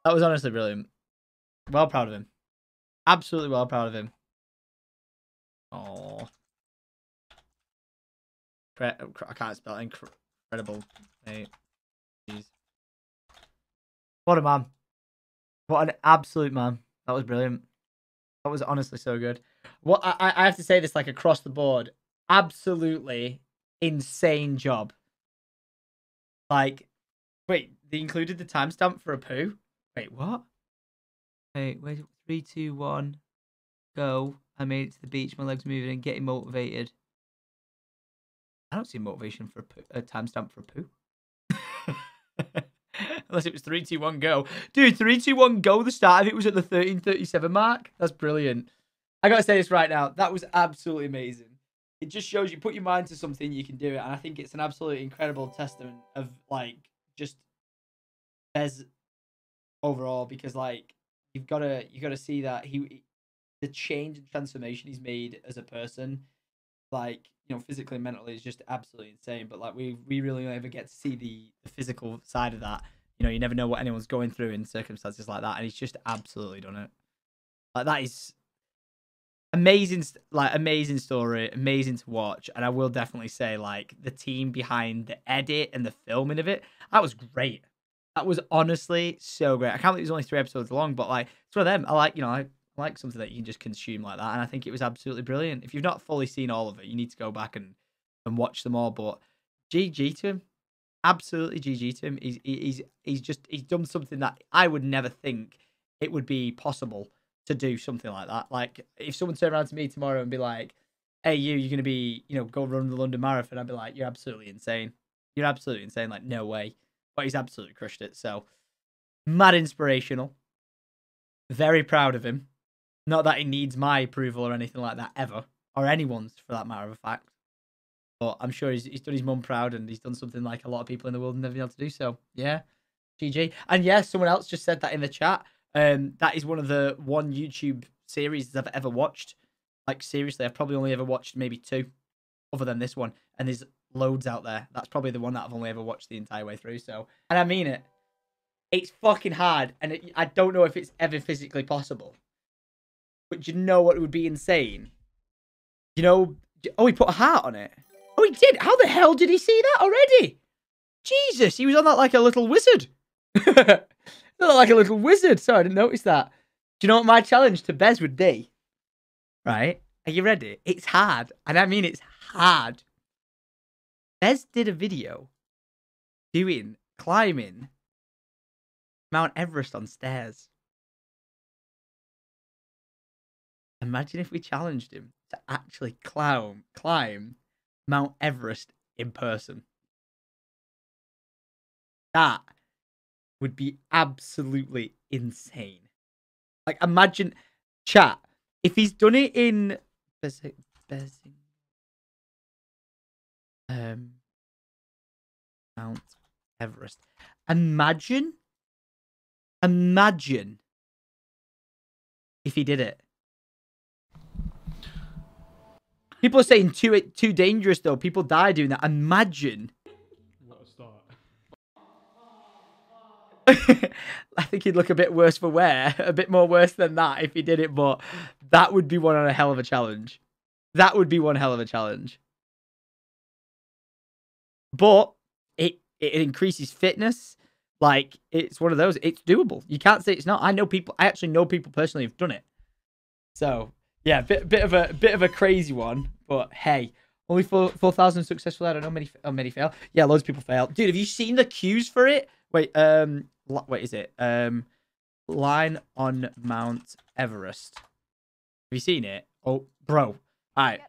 That was honestly brilliant. Well proud of him. Absolutely well proud of him. Oh. I can't spell incredible. Mate. Jeez. What a man. What an absolute man. That was brilliant. That was honestly so good. What I have to say this like across the board. Absolutely insane job. Like, wait, they included the timestamp for a poo? Wait, what? Wait, 3, 2, 1, go. I made it to the beach, my legs moving and getting motivated. I don't see motivation for a timestamp for a poo. Unless it was 3, 2, 1, go. Dude, 3, 2, 1, go. The start of it was at the 13:37 mark. That's brilliant. I gotta say this right now. That was absolutely amazing. It just shows you put your mind to something, you can do it. And I think it's an absolutely incredible testament of like just Behz overall, because like you gotta see that the change and transformation he's made as a person, like, you know, physically and mentally is just absolutely insane. But like we really never get to see the physical side of that. You know, you never know what anyone's going through in circumstances like that, and he's just absolutely done it. Like, that is amazing, like, amazing story, amazing to watch. And I will definitely say, like, the team behind the edit and the filming of it, that was great. That was honestly so great. I can't believe it was only 3 episodes long, but like, it's one of them. I like, you know, I like something that you can just consume like that, and I think it was absolutely brilliant. If you've not fully seen all of it, you need to go back and watch them all. But GG to him, absolutely GG to him. He's done something that I would never think it would be possible to do something like that. Like, if someone turned around to me tomorrow and be like, "Hey, you're gonna be, you know, go run the London Marathon," I'd be like, "You're absolutely insane. You're absolutely insane. Like, no way." But he's absolutely crushed it. So, mad inspirational. Very proud of him. Not that he needs my approval or anything like that ever, or anyone's for that matter of fact. But I'm sure he's done his mum proud, and he's done something like a lot of people in the world have never been able to do. So yeah, GG. And yeah, someone else just said that in the chat. That is one of the one YouTube series I've ever watched. Like, seriously, I've probably only ever watched maybe 2, other than this one. And there's loads out there. That's probably the one that I've only ever watched the entire way through. So, and I mean it. It's fucking hard, and I don't know if it's ever physically possible. But you know what would be insane? You know, oh, he put a heart on it. Oh, he did. How the hell did he see that already? Jesus, he was on that like a little wizard. Like a little wizard. Sorry, I didn't notice that. Do you know what my challenge to Behz would be? Right? Are you ready? It's hard, and I mean it's hard. Behz did a video climbing Mount Everest on stairs. Imagine if we challenged him to actually climb Mount Everest in person. That would be absolutely insane. Like, imagine, chat, if he's done it in Mount Everest. Imagine if he did it. People are saying too dangerous though. People die doing that. Imagine. What a start. I think he'd look a bit worse for wear. A bit more worse than that if he did it, but that would be one on a hell of a challenge. That would be one hell of a challenge. But it increases fitness. Like, it's one of those. It's doable. You can't say it's not. I actually know people personally who've done it. So yeah, bit of a crazy one. But hey, only 4,000 successful. I don't know many fail. Yeah, loads of people fail. Dude, have you seen the queues for it? Wait, is it? Line on Mount Everest. Have you seen it? Oh, bro. All right.